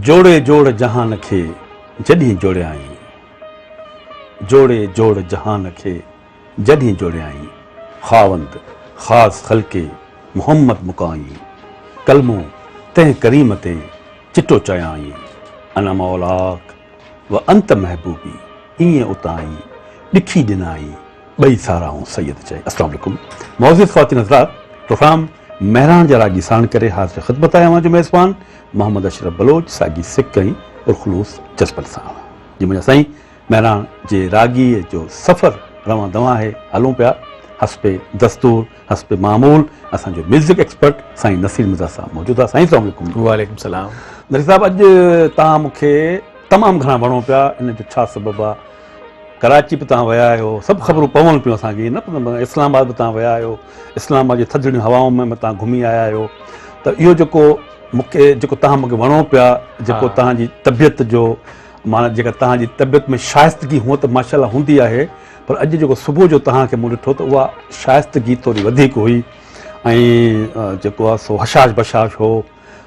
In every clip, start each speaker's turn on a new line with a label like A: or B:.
A: जोड़े जोड़ जहान खे जॾहिं जोड़ियाई, जोड़े जोड़ जहान खे जॾहिं जोड़ियाई, ख़ावंद ख़ासि ख़ल्के मोहम्मद मुकाई, कलमो तंहिं करीम ते चिटो चयाई, अना मौलाक व अंत महबूबी, ईअं उताई ॾिखी ॾिनाई ॿई साराऊं सैयद चए। अस्सलाम वालेकुम मौज़ूद ख़वातीन हज़रात, प्रोग्राम महरान जा रागी साण करे हाज़िर ख़िदमत आहियां जो मेज़बान मोहम्मद अशरफ बलोच साॻी सिक ऐं उरखलूस जज़्बत सां। जी मुंहिंजा साईं महरान जे रागीअ जो सफ़र रवां दवां आहे, हलूं पिया हस्बे दस्तूर हस्बे मामूल। असांजो म्यूज़िक एक्सपर्ट साईं नसीर मिर्ज़ा साहब मौजूदु आहे। साईं अस्सलाम वालेकुम।
B: वालेकुम सलाम।
A: नसीर साहब, अॼु तव्हां मूंखे तमामु घणा वणो पिया, इन जो छा सबबु आहे? कराची बि तव्हां विया आहियो, सभु ख़बरूं पवनि पियूं असांखे, न इस्लामाबाद बि तव्हां विया आहियो, इस्लामाबाद जी थधिड़ियूं हवाउनि में तव्हां घुमी आया आहियो। त इहो जेको तव्हां मूंखे वणो पिया, जेको तव्हांजी तबियत जो माना, जेका तव्हांजी तबियत में शाइस्तगी हूअं त माशाल्लाह हूंदी आहे, पर अॼु जेको सुबुह जो तव्हांखे मूं ॾिठो त उहा शाइस्तगी थोरी वधीक हुई ऐं जेको आहे सो हशाश बशाश हो।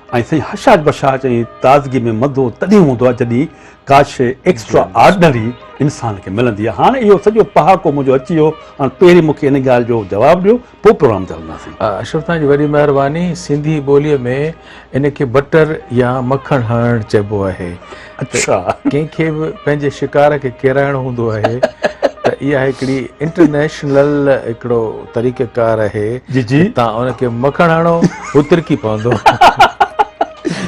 A: ऐं साईं हशाश बशाश ऐं ताज़गी में मज़ो तॾहिं हूंदो आहे जॾहिं का शइ एक्स्ट्रा ऑर्डिनरी इंसान खे मिलंदी आहे। हाणे इहो सॼो पहाको मुंहिंजो अची वियो, हाणे पहिरीं मूंखे इन ॻाल्हि जो जवाबु ॾियो, पोइ प्रोग्राम ते हलंदासीं।
B: अशरफ तव्हांजी वॾी महिरबानी। सिंधी ॿोलीअ में इनखे बटर या मखण हणणु चइबो आहे।
A: अच्छा,
B: कंहिंखे बि पंहिंजे शिकार खे किराइणो हूंदो आहे त इहा हिकिड़ी इंटरनेशनल हिकिड़ो तरीक़ेकार आहे।
A: जी जी,
B: तव्हां उनखे मखण हणो, हू तिरकी पवंदो।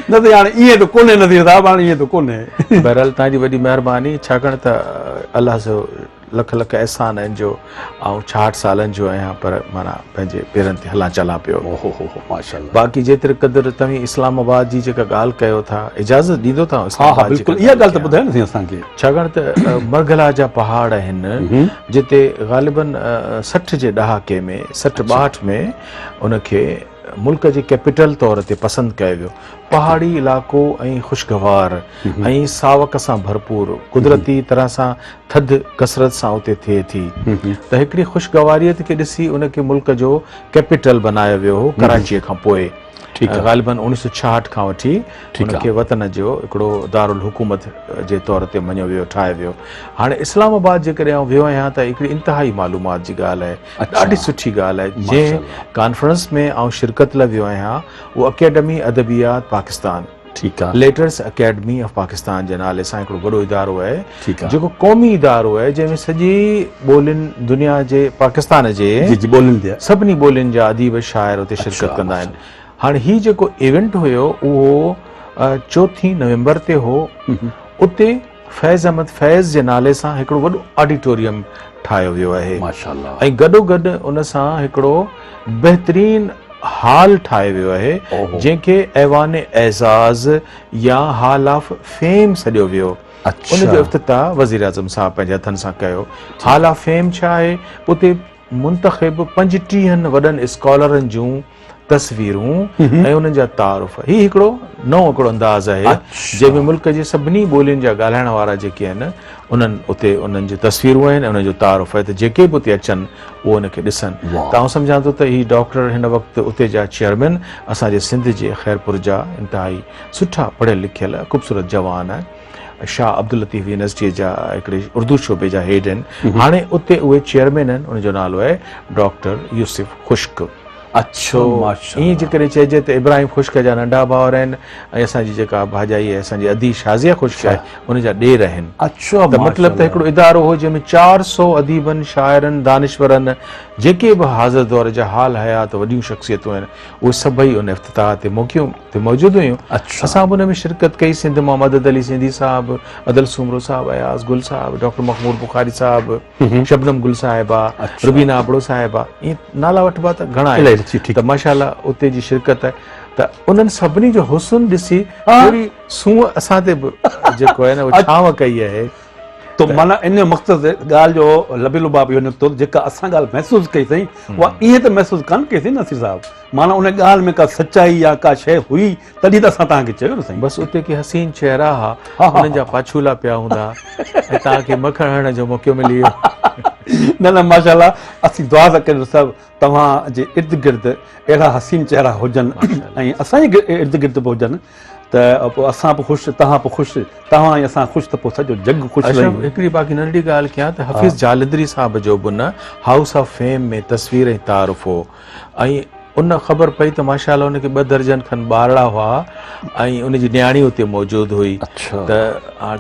A: न त हाणे ईअं त कोन्हे नज़ीर साहिबु, हाणे ईअं त कोन्हे।
B: बहरहाल तव्हांजी वॾी महिरबानी, छाकाणि त अलाह जो लख लख अहसान आहिनि जो ऐं 66 सालनि जो आहियां, पर माना पंहिंजे पेरनि ते हलां चलां पियो।
A: ओहो हो माशाल्लाह।
B: बाक़ी जेतिरे क़दुरु तव्हीं इस्लामाबाद जी जेका ॻाल्हि कयो था, इजाज़त ॾींदो था?
A: हा हा बिल्कुलु, इहा ॻाल्हि त ॿुधायो न साईं असांखे।
B: छाकाणि त मरघला जा पहाड़ आहिनि जिते ग़ालिबन 60 जे ॾहाके में 60-62 में उनखे मुल्क जे कैपिटल तौर ते पसंदि कयो वियो। पहाड़ी इलाइक़ो ऐं ख़ुशगवार ऐं सावक सां भरपूर, कुदरती तरह सां थधि कसरत सां उते थिए थी, त हिकिड़ी ख़ुशगवारियत खे ॾिसी उनखे मुल्क जो कैपिटल बनायो वियो हो कराचीअ खां पोइ। ग़ालिबन 1966 खां वठी उनखे वतन जो हिकिड़ो दारुल हुकूमत जे तौर ते मञियो वियो, ठाहियो वियो। हाणे इस्लामाबाद जेकॾहिं आउं वियो आहियां त हिकिड़ी इंतिहाई मालूमात जी ॻाल्हि आहे, ॾाढी सुठी ॻाल्हि आहे। जंहिं कॉन्फ्रेंस में आउं शिरकत लाइ वियो आहियां उहो अकेडमी अदबियात पाकिस्तान,
A: ठीकु आहे,
B: लेटर्स अकेडमी ऑफ पाकिस्तान जे नाले सां हिकिड़ो वॾो इदारो आहे, जेको क़ौमी इदारो आहे जंहिंमें सॼी ॿोलियुनि दुनिया जे पाकिस्तान जे सभिनी ॿोलियुनि जा अदीब शाइर उते शिरकत कंदा आहिनि। हाणे हीउ जेको इवेंट हुयो उहो 4 नवंबर ते हो। उते फैज़ अहमद फैज़ जे नाले सां हिकिड़ो वॾो ऑडिटोरियम ठाहियो वियो आहे माशाल्लाह, ऐं गॾोगॾु उन सां हिकिड़ो बहितरीन हॉल ठाहियो वियो आहे जंहिंखे ऐवान एज़ाज़ या हॉल ऑफ फेम सॾियो वियो। उनजो इफ़्तिताह वज़ीर आज़म साहब पंहिंजे हथनि सां कयो। हॉल ऑफ फेम छा आहे? उते मुंतख़िब 35 वॾनि स्कॉलरनि जूं तस्वीरूं ऐं उन्हनि जा तारुफ़। हीउ हिकिड़ो नओं हिकिड़ो अंदाज़ आहे जंहिंमें मुल्क जे सभिनी ॿोलियुनि जा ॻाल्हाइण वारा जेके आहिनि उन्हनि उते उन्हनि जूं तस्वीरूं आहिनि, उन्हनि जो तारुफ़ आहे, त जेके बि उते अचनि उहो उनखे ॾिसनि। त आउं सम्झां थो त हीउ डॉक्टर हिन वक़्तु उते जा चेयरमैन असांजे सिंध जे ख़ैरपुर जा इंतिहाई सुठा पढ़ियल लिखियल ख़ूबसूरत जवान शाह अब्दुल लतीफ़ यूनिवर्सिटीअ जा हिकिड़े उर्दू शोबे जा हेड आहिनि। हाणे उते उहे चेयरमैन आहिनि, उनजो नालो आहे डॉक्टर यूसुफ ख़ुश्क।
A: अच्छो
B: ईअं जेकॾहिं चइजे त इब्राहिम ख़ुश्क जा नंढा भाउर आहिनि ऐं असांजी जेका भाॼाई आहे असांजी अदी शाज़िया ख़ुश्क आहे उनजा ॾेर आहिनि।
A: अच्छा,
B: त मतिलबु त हिकिड़ो इदारो हो जंहिंमें 400 अदीबनि शाइरनि दानिश्वरनि जेके बि हाज़िर दौर जा हाल हयात वॾियूं शख़्सियतूं आहिनि उहे सभई उन इफ़्तिताह ते मौजूदु हुयूं। असां बि उन में शिरकत कई। सिंध मां मदद अली सिंधी साहब, अदल सुमरो साहब, अयाज़ गुल साहब, डॉक्टर महमूद बुखारी साहब, शबनम गुल साहिबा, रुबीना अबड़ो साहिबा, ईअं नाला वठिबा त घणा आहिनि। त माशाल्लाह उते जी शिरकत आहे त उन्हनि सभिनी जो हुस्न ॾिसी थोरी सूंहं असां ते बि जेको आहे न उहो छांव कई आहे।
A: तो माना इन मक़सद ॻाल्हि जो लबेलुबाब इहो निकितो, जेका असां ॻाल्हि महसूसु कई साईं उहा ईअं त महसूसु कान कईसीं नसीर साहिबु, माना उन ॻाल्हि में का सचाई या का शइ हुई तॾहिं त असां तव्हांखे चयो न साईं।
B: बसि उते के हसीन चेहरा हुआ, उन्हनि जा पाछूला पिया हूंदा ऐं तव्हांखे मखण हणण जो मौक़ो मिली वियो।
A: न न माशाल्लाह, असीं दुआ था कयूं सभु तव्हांजे इर्द गिर्द अहिड़ा हसीन चेहरा हुजनि ऐं असांजे इर्द गिर्द बि हुजनि त पोइ असां बि ख़ुशि तव्हां बि ख़ुशि तव्हां ऐं असां ख़ुशि त पोइ सॼो जग ख़ुशि रहियूं।
B: हिकिड़ी बाक़ी नंढी ॻाल्हि कयां त हफ़ीज़ जालंधरी साहिब जो बि न हाउस ऑफ फेम में तस्वीर ऐं तारुफ़ हो ऐं उन ख़बर पई त माशाअल्लाह उनखे 2 दर्जन खनि ॿारड़ा हुआ ऐं उनजी न्याणी उते मौजूदु हुई। त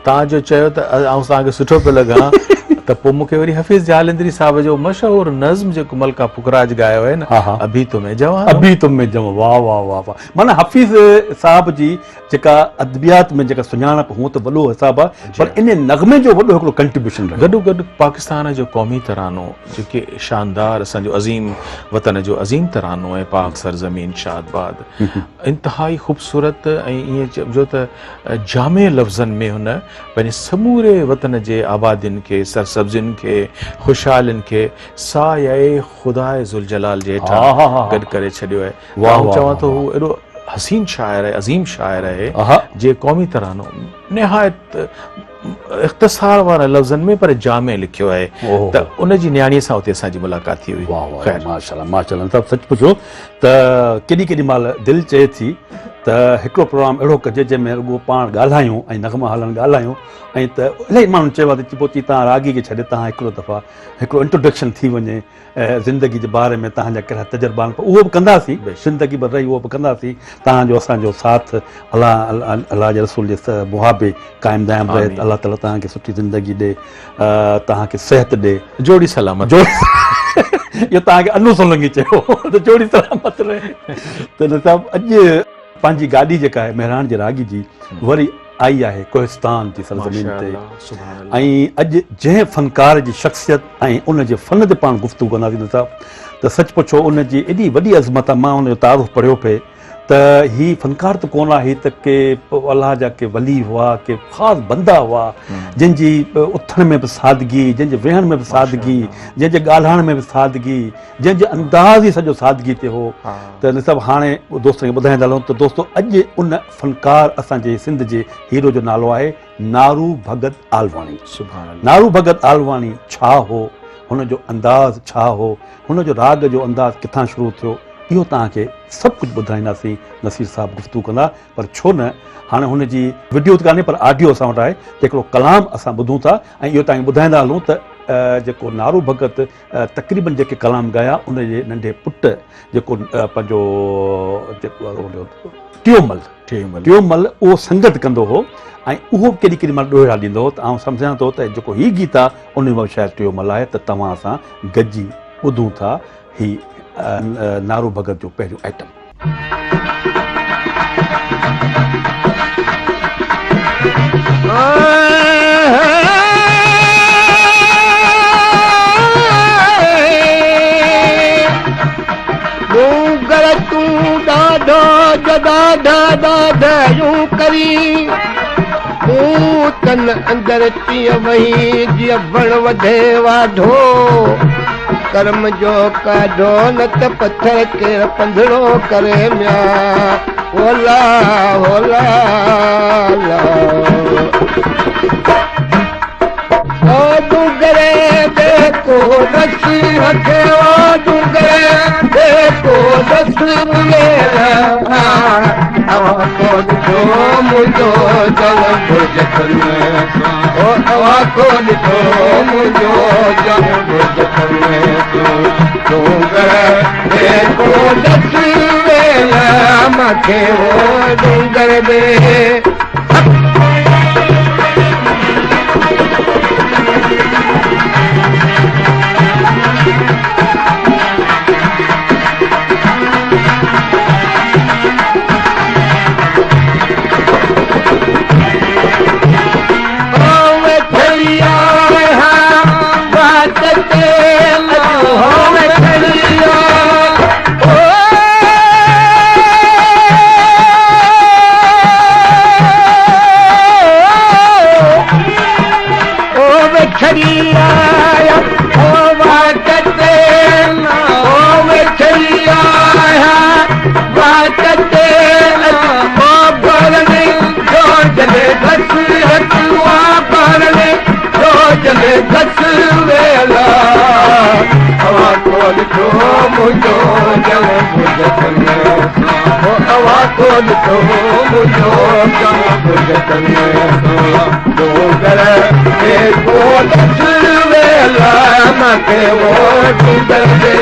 B: तव्हां जो चयो त आउं तव्हांखे सुठो पियो लॻां त पोइ मूंखे वरी हफ़ीज़ जालंधरी साहिब जो मशहूरु नज़्म जेको मलका पुखराज ॻायो आहे न, अभी तुम्हें जवां
A: अभी तुम्हें जवां, वाह वाह वाह वाह। माना हफ़ीज़ साहिब जी जेका अदबियात में जेका सुञाणप हूअं त वॾो हिसाबु आहे, पर इन नग़मे जो वॾो हिकिड़ो कंट्रीब्यूशन
B: गॾो गॾु पाकिस्तान जो क़ौमी तरानो जेके शानदार असांजो अज़ीम वतन जो अज़ीम तरानो आहे पाक सरज़मीन शादबाद, इंतिहाई ख़ूबसूरत ऐं ईअं चइबो त जामे लफ़्ज़नि में हुन पंहिंजे समूरे वतन जे आबादियुनि खे सरसब्ज़ियुनि खे ख़ुशहालियुनि खे साये ख़ुदाए ज़ुल जलाल जे हेठां गॾु करे छॾियो आहे। वाह चवां थो हू एॾो हसीन शाइर आहे, अज़ीम शाइर आहे जे क़ौमी तरानो निहायत इख़्तिसार वारा लफ़्ज़नि में पर जामे लिखियो आहे। त उनजी न्याणीअ सां उते असांजी मुलाक़ात थी हुई।
A: माशाअल्लाह माशाअल्लाह। त सच पुछो त केॾी महिल दिलि चए थी त हिकिड़ो प्रोग्राम अहिड़ो कजे जंहिंमें रुॻो पाण ॻाल्हायूं ऐं नग़मा हलनि ॻाल्हायूं ऐं त इलाही माण्हुनि चयो आहे त पोइ तव्हां रागी खे छॾे तव्हां हिकिड़ो दफ़ा हिकिड़ो इंट्रोडक्शन थी वञे ज़िंदगी जे बारे में तव्हांजा कहिड़ा तजुर्बा आहिनि, उहो बि कंदासीं, ज़िंदगी भर रही उहो बि कंदासीं। तव्हांजो असांजो साथ अलाह जे रसूल जे मुहाबे क़ाइमु दाइम रहे, अलाह ताला तव्हांखे सुठी ज़िंदगी ॾे, तव्हांखे सिहत ॾे,
B: जोड़ी सलामत।
A: इहो तव्हांखे अनु सोलंगी चयो त जोड़ी सलामत रहे। त नसाब अॼु पंहिंजी गाॾी जेका आहे महिराण जे रागी जी वरी आई आहे कोहिस्तान जी सरज़मीन ते, ऐं अॼु जंहिं फ़नकार जी शख़्सियत ऐं उन जे फ़न ते पाण गुफ़्तगू कंदासीं नसाब त सच पुछो उन जी एॾी वॾी अज़मत आहे। मां उनजो तारुफ़ पढ़ियो पिए त हीअ फ़नकार त कोन आहे, त के अलाह जा के वली हुआ, के ख़ासि बंदा हुआ जंहिंजी उथण में बि सादगी, जंहिंजे वेहण में बि सादगी, जंहिंजे ॻाल्हाइण में बि सादगी, जंहिंजे अंदाज़ ई सॼो सादगी ते हो। त इन सभु हाणे दोस्तनि खे ॿुधाईंदा हलूं त दोस्तो अॼु उन फ़नकार असांजे सिंध जे हीरो जो नालो आहे नारू भगत आलवाणी। नारू भगत आलवाणी छा हो, हुनजो अंदाज़ छा हो, हुनजो राग जो अंदाज़ किथां शुरू थियो, इहो तव्हांखे सभु कुझु ॿुधाईंदासीं। नसीर साहिबु गुफ़्तगू कंदा, पर छो न हाणे हुनजी वीडियो त कान्हे पर ऑडियो असां वटि आहे, हिकिड़ो कलाम असां ॿुधूं था ऐं इहो तव्हांखे ॿुधाईंदा हलूं त जेको नारू भगत तक़रीबन जेके कलाम ॻाया उनजे नंढे पुटु जेको पंहिंजो टियोमल उहो संगत कंदो हो ऐं उहो केॾी महिल ॾोहिड़ा ॾींदो हो। त आउं सम्झां थो त जेको हीउ गीत आहे उन में शायदि टियोमल आहे। त तव्हां सां गॾिजी ॿुधूं था ही नारू भगत जो पहिरियों आइटम।
C: तूं ॾाढो ॾाढा यूं करी तूं तन अंदरि तीअं वही जीअं वण वधे वाढो कर्म जो काढो न त पथर केरु पंधड़ो करे मिया होला होला ओ डूंगरे देखो रस हथे ओ डूंगरे देखो रस मेरा हवा को ॾिठो मुंहिंजो जल भुजतन ओ हवा को ॾिठो मुंहिंजो जल भुजतन डूंगर देखो रस मेरा मूंखे ओ डूंगर में हवा को ॾिठो मुंहिंजो जल गुजतन हवा को ॾिठो मुंहिंजो जल गुजतन डूंगर ते को ॾस वेला मूंखे वो डूंगर ते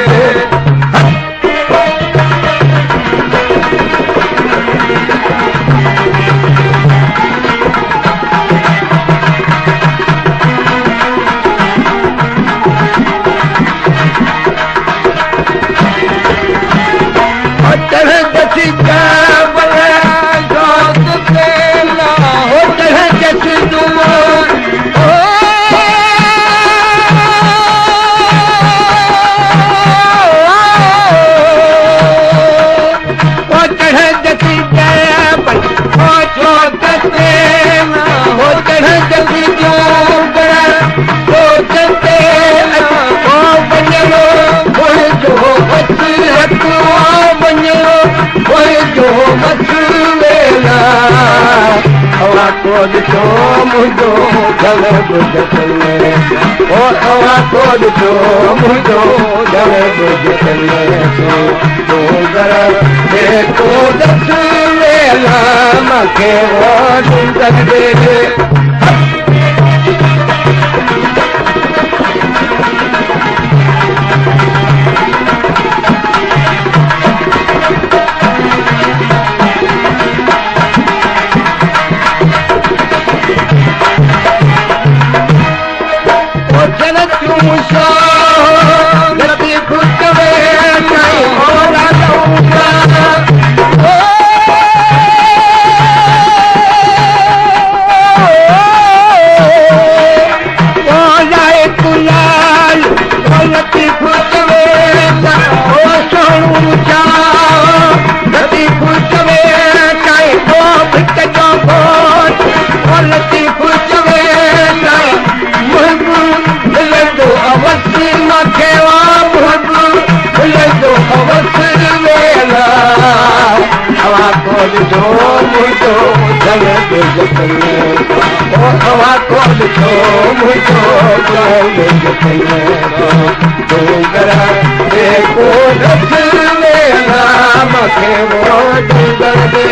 C: ॾिठो मुंहिंजो जल गुजतन हवा को ॾिठो मुंहिंजो जल गुजतन डूंगर ते को ॾस वेला मूंखे वो डूंगर ते ॾिठो मुंहिंजो जल गुजतन हवा को ॾिठो मुंहिंजो जल गुजतन डूंगर ते को ॾस वेला मूंखे वो डूंगर ते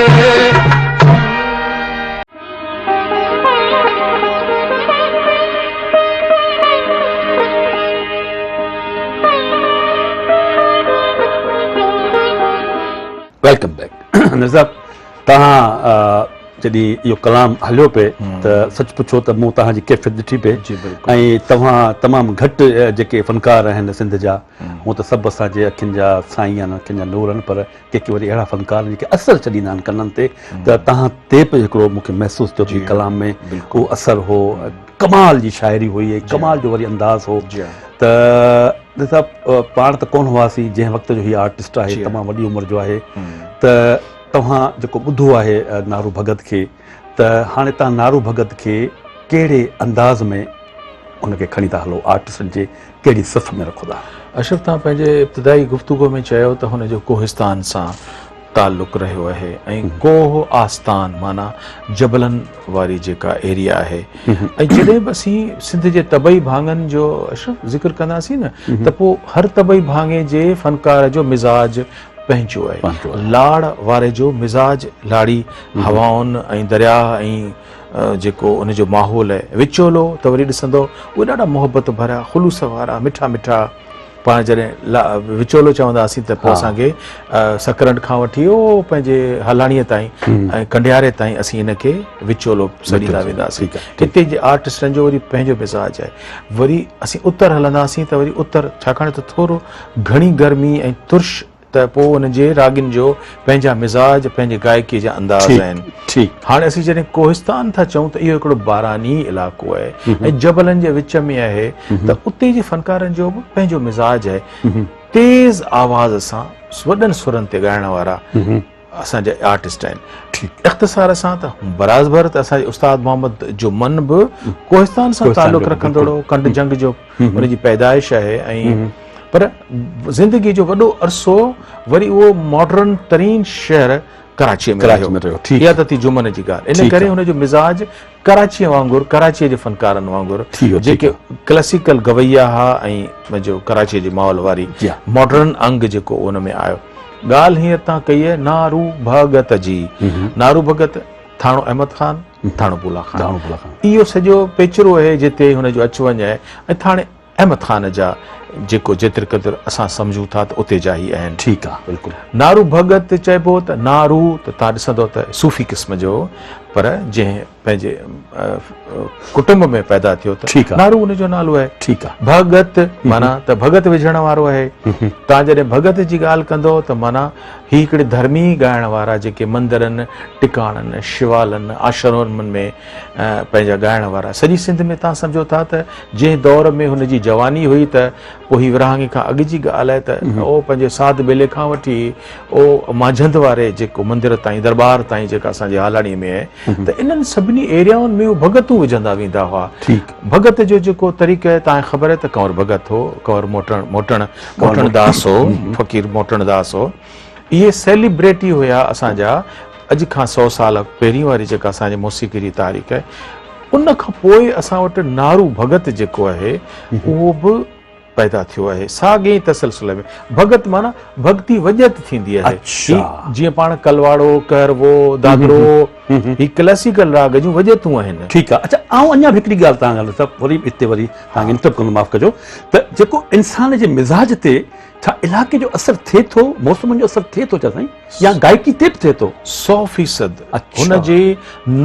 A: वेलकम बैक नज़ाब तव्हां जॾहिं इहो कलाम हलियो पे त सच पुछो त मूं तव्हांजी कैफ़ियत ॾिठी पे ऐं तव्हां तमामु घटि जेके फ़नकार आहिनि सिंध जा हूअं त सभु असांजे अखियुनि जा साईं आहिनि अखियुनि जा नूर आहिनि पर के वरी अहिड़ा फ़नकार आहिनि जेके असरु छॾींदा आहिनि कननि ते त तव्हां ते बि हिकिड़ो मूंखे महसूसु थियो कि कलाम में उहो असरु हो कमाल जी शाइरी हुई ऐं कमाल जो वरी अंदाज़ हो त पाण त कोन हुआसीं जंहिं वक़्त जो हीअ आर्टिस्ट आहे तमामु वॾी उमिरि जो आहे त तव्हां जेको ॿुधो आहे नारू भगत खे त हाणे तव्हां नारू भगत खे कहिड़े अंदाज़ में उनखे खणी था हलो आर्टिस्टनि जे कहिड़ी सिफ़ में रखो था
B: अशरफ तव्हां पंहिंजे इब्तिदाई गुफ़्तगू में चयो त हुनजो कोहिस्तान सां ताल्लुक़ रहियो आहे ऐं कोह आस्थान माना जबलनि वारी जेका एरिया आहे ऐं जॾहिं बि असीं सिंध जे तबई भाङनि जो अशरफ ज़िक्र कंदासीं न त पोइ हर तबई भाङे जे फ़नकार जो मिज़ाज पंहिंजो आहे लाड़ वारे जो मिज़ाज लाड़ी हवाउनि ऐं दरिया ऐं जेको उनजो माहौल आहे विचोलो त वरी ॾिसंदो उहे ॾाढा मुहबत भरिया ख़ुलूस वारा मिठा मिठा पाण जॾहिं विचोलो चवंदासीं त पोइ असांखे सकरंड खां वठी उहो पंहिंजे हलाणीअ ताईं ऐं कंडियारे ताईं असीं हिनखे विचोलो सॾींदा वेंदासीं हिते जे आर्टिस्टनि जो वरी पंहिंजो मिज़ाज आहे वरी असीं उतर हलंदासीं त वरी उतर छाकाणि त थोरो घणी गर्मी ऐं तुर्श त पोइ उनजे रागिन जो पंहिंजा मिज़ाज पंहिंजे गायकीअ जा अंदाज़ आहिनि हाणे असीं जॾहिं कोहिस्तान था चऊं त इहो हिकिड़ो बारानी इलाइक़ो आहे ऐं जबलनि जे विच में आहे त उते जे फ़नकारनि जो बि पंहिंजो मिज़ाज आहे तेज़ आवाज़ सां वॾनि सुरनि ते ॻाइण वारा असांजा आर्टिस्ट आहिनि इख़्तिसार सां त बराज़ भर त असांजे उस्ताद मोहम्मद जो मन बि कोहिस्तान सां ताल्लुक़ रखंदड़ो कंड जंग जो हुनजी पैदाइश आहे ऐं पर ज़िंदगी जो वॾो अरसो वरी उहो मॉडर्न तरीन शहर कराची में
A: कराची में रहियो, ठीकु
B: इहा त थी जुमन जी ॻाल्हि इन
A: ठीकु
B: करे
A: आहे।
B: हुनजो मिज़ाज कराचीअ वांगुरु कराचीअ जे फनकारनि वांगुरु
A: ठीकु आहे,
B: जेके क्लासिकल गवैया हा ऐं मुंहिंजो कराचीअ जी माहौल वारी
A: जी हा।
B: मॉडर्न अंग जेको उन में आयो ॻाल्हि हीअं तव्हां कई आहे नारू भगत जी नारू भगत थाणो अहमद ख़ान थाणो बुला ख़ान
A: थाणो बुला ख़ान।
B: इहो सॼो पेचरो आहे जिते हुनजो अचु वञु आहे ऐं थाणे अहमद ख़ान जा जेको जेतिरे क़दुरु असां सम्झूं था त उते जा ई आहिनि
A: ठीकु आहे बिल्कुलु
B: नारू भगत चइबो त नारू त तव्हां ॾिसंदो त सूफ़ी क़िस्म जो पर जंहिं पंहिंजे कुटुंब में पैदा थियो त
A: ठीकु आहे।
B: नारू उनजो नालो आहे
A: ठीकु आहे
B: भगत माना त भगत विझण वारो आहे तव्हां जॾहिं भगत जी ॻाल्हि कंदो त माना ही हिकिड़े धर्मी ॻाइण वारा जेके मंदरनि टिकाणनि शिवालनि आश्रमनि में पंहिंजा ॻाइण वारा सॼी सिंध में तव्हां सम्झो था त जंहिं दौर में हुनजी जवानी हुई त पोइ ही विरहाङे खां अॻु जी ॻाल्हि आहे त उहो पंहिंजे साध बेले खां वठी उहो मांझंद वारे जेको मंदर ताईं दरबार ताईं जेका असांजे हालाणीअ में आहे त इन्हनि सभिनी एरियाउनि में उहे भगतूं विझंदा वेंदा हुआ
A: ठीकु
B: भगत जो जेको तरीक़ो आहे तव्हांखे ख़बर आहे त कंवर भगत हो कंवर मोटण दास हो फ़कीर मोटण दास हो इहे सेलिब्रिटी हुया असांजा अॼु खां 100 साल पहिरीं वारी जेका असांजी मौसीक़ी तारीख़ आहे उन खां पोइ असां वटि नारू भगत जेको आहे उहो बि पैदा थियो आहे साॻे ई तसलसुल में भगत माना भक्ति वजत थींदी आहे
A: अच्छा।
B: जीअं पाण कलवाड़ो करवो दादरो ही क्लासिकल राग जूं वजतूं आहिनि
A: ठीकु आहे अच्छा ऐं अञा बि हिकिड़ी ॻाल्हि तव्हां ॻाल्हि सभु वरी हिते वरी तव्हांखे इंटरप्ट कंदो माफ़ु कजो त जेको इंसान जे मिज़ाज ते छा इलाइक़े जो असरु थिए थो मौसम जो असरु थिए थो छा साईं या गायकी ते बि थिए थो
B: 100%
A: अच्छा।
B: हुनजे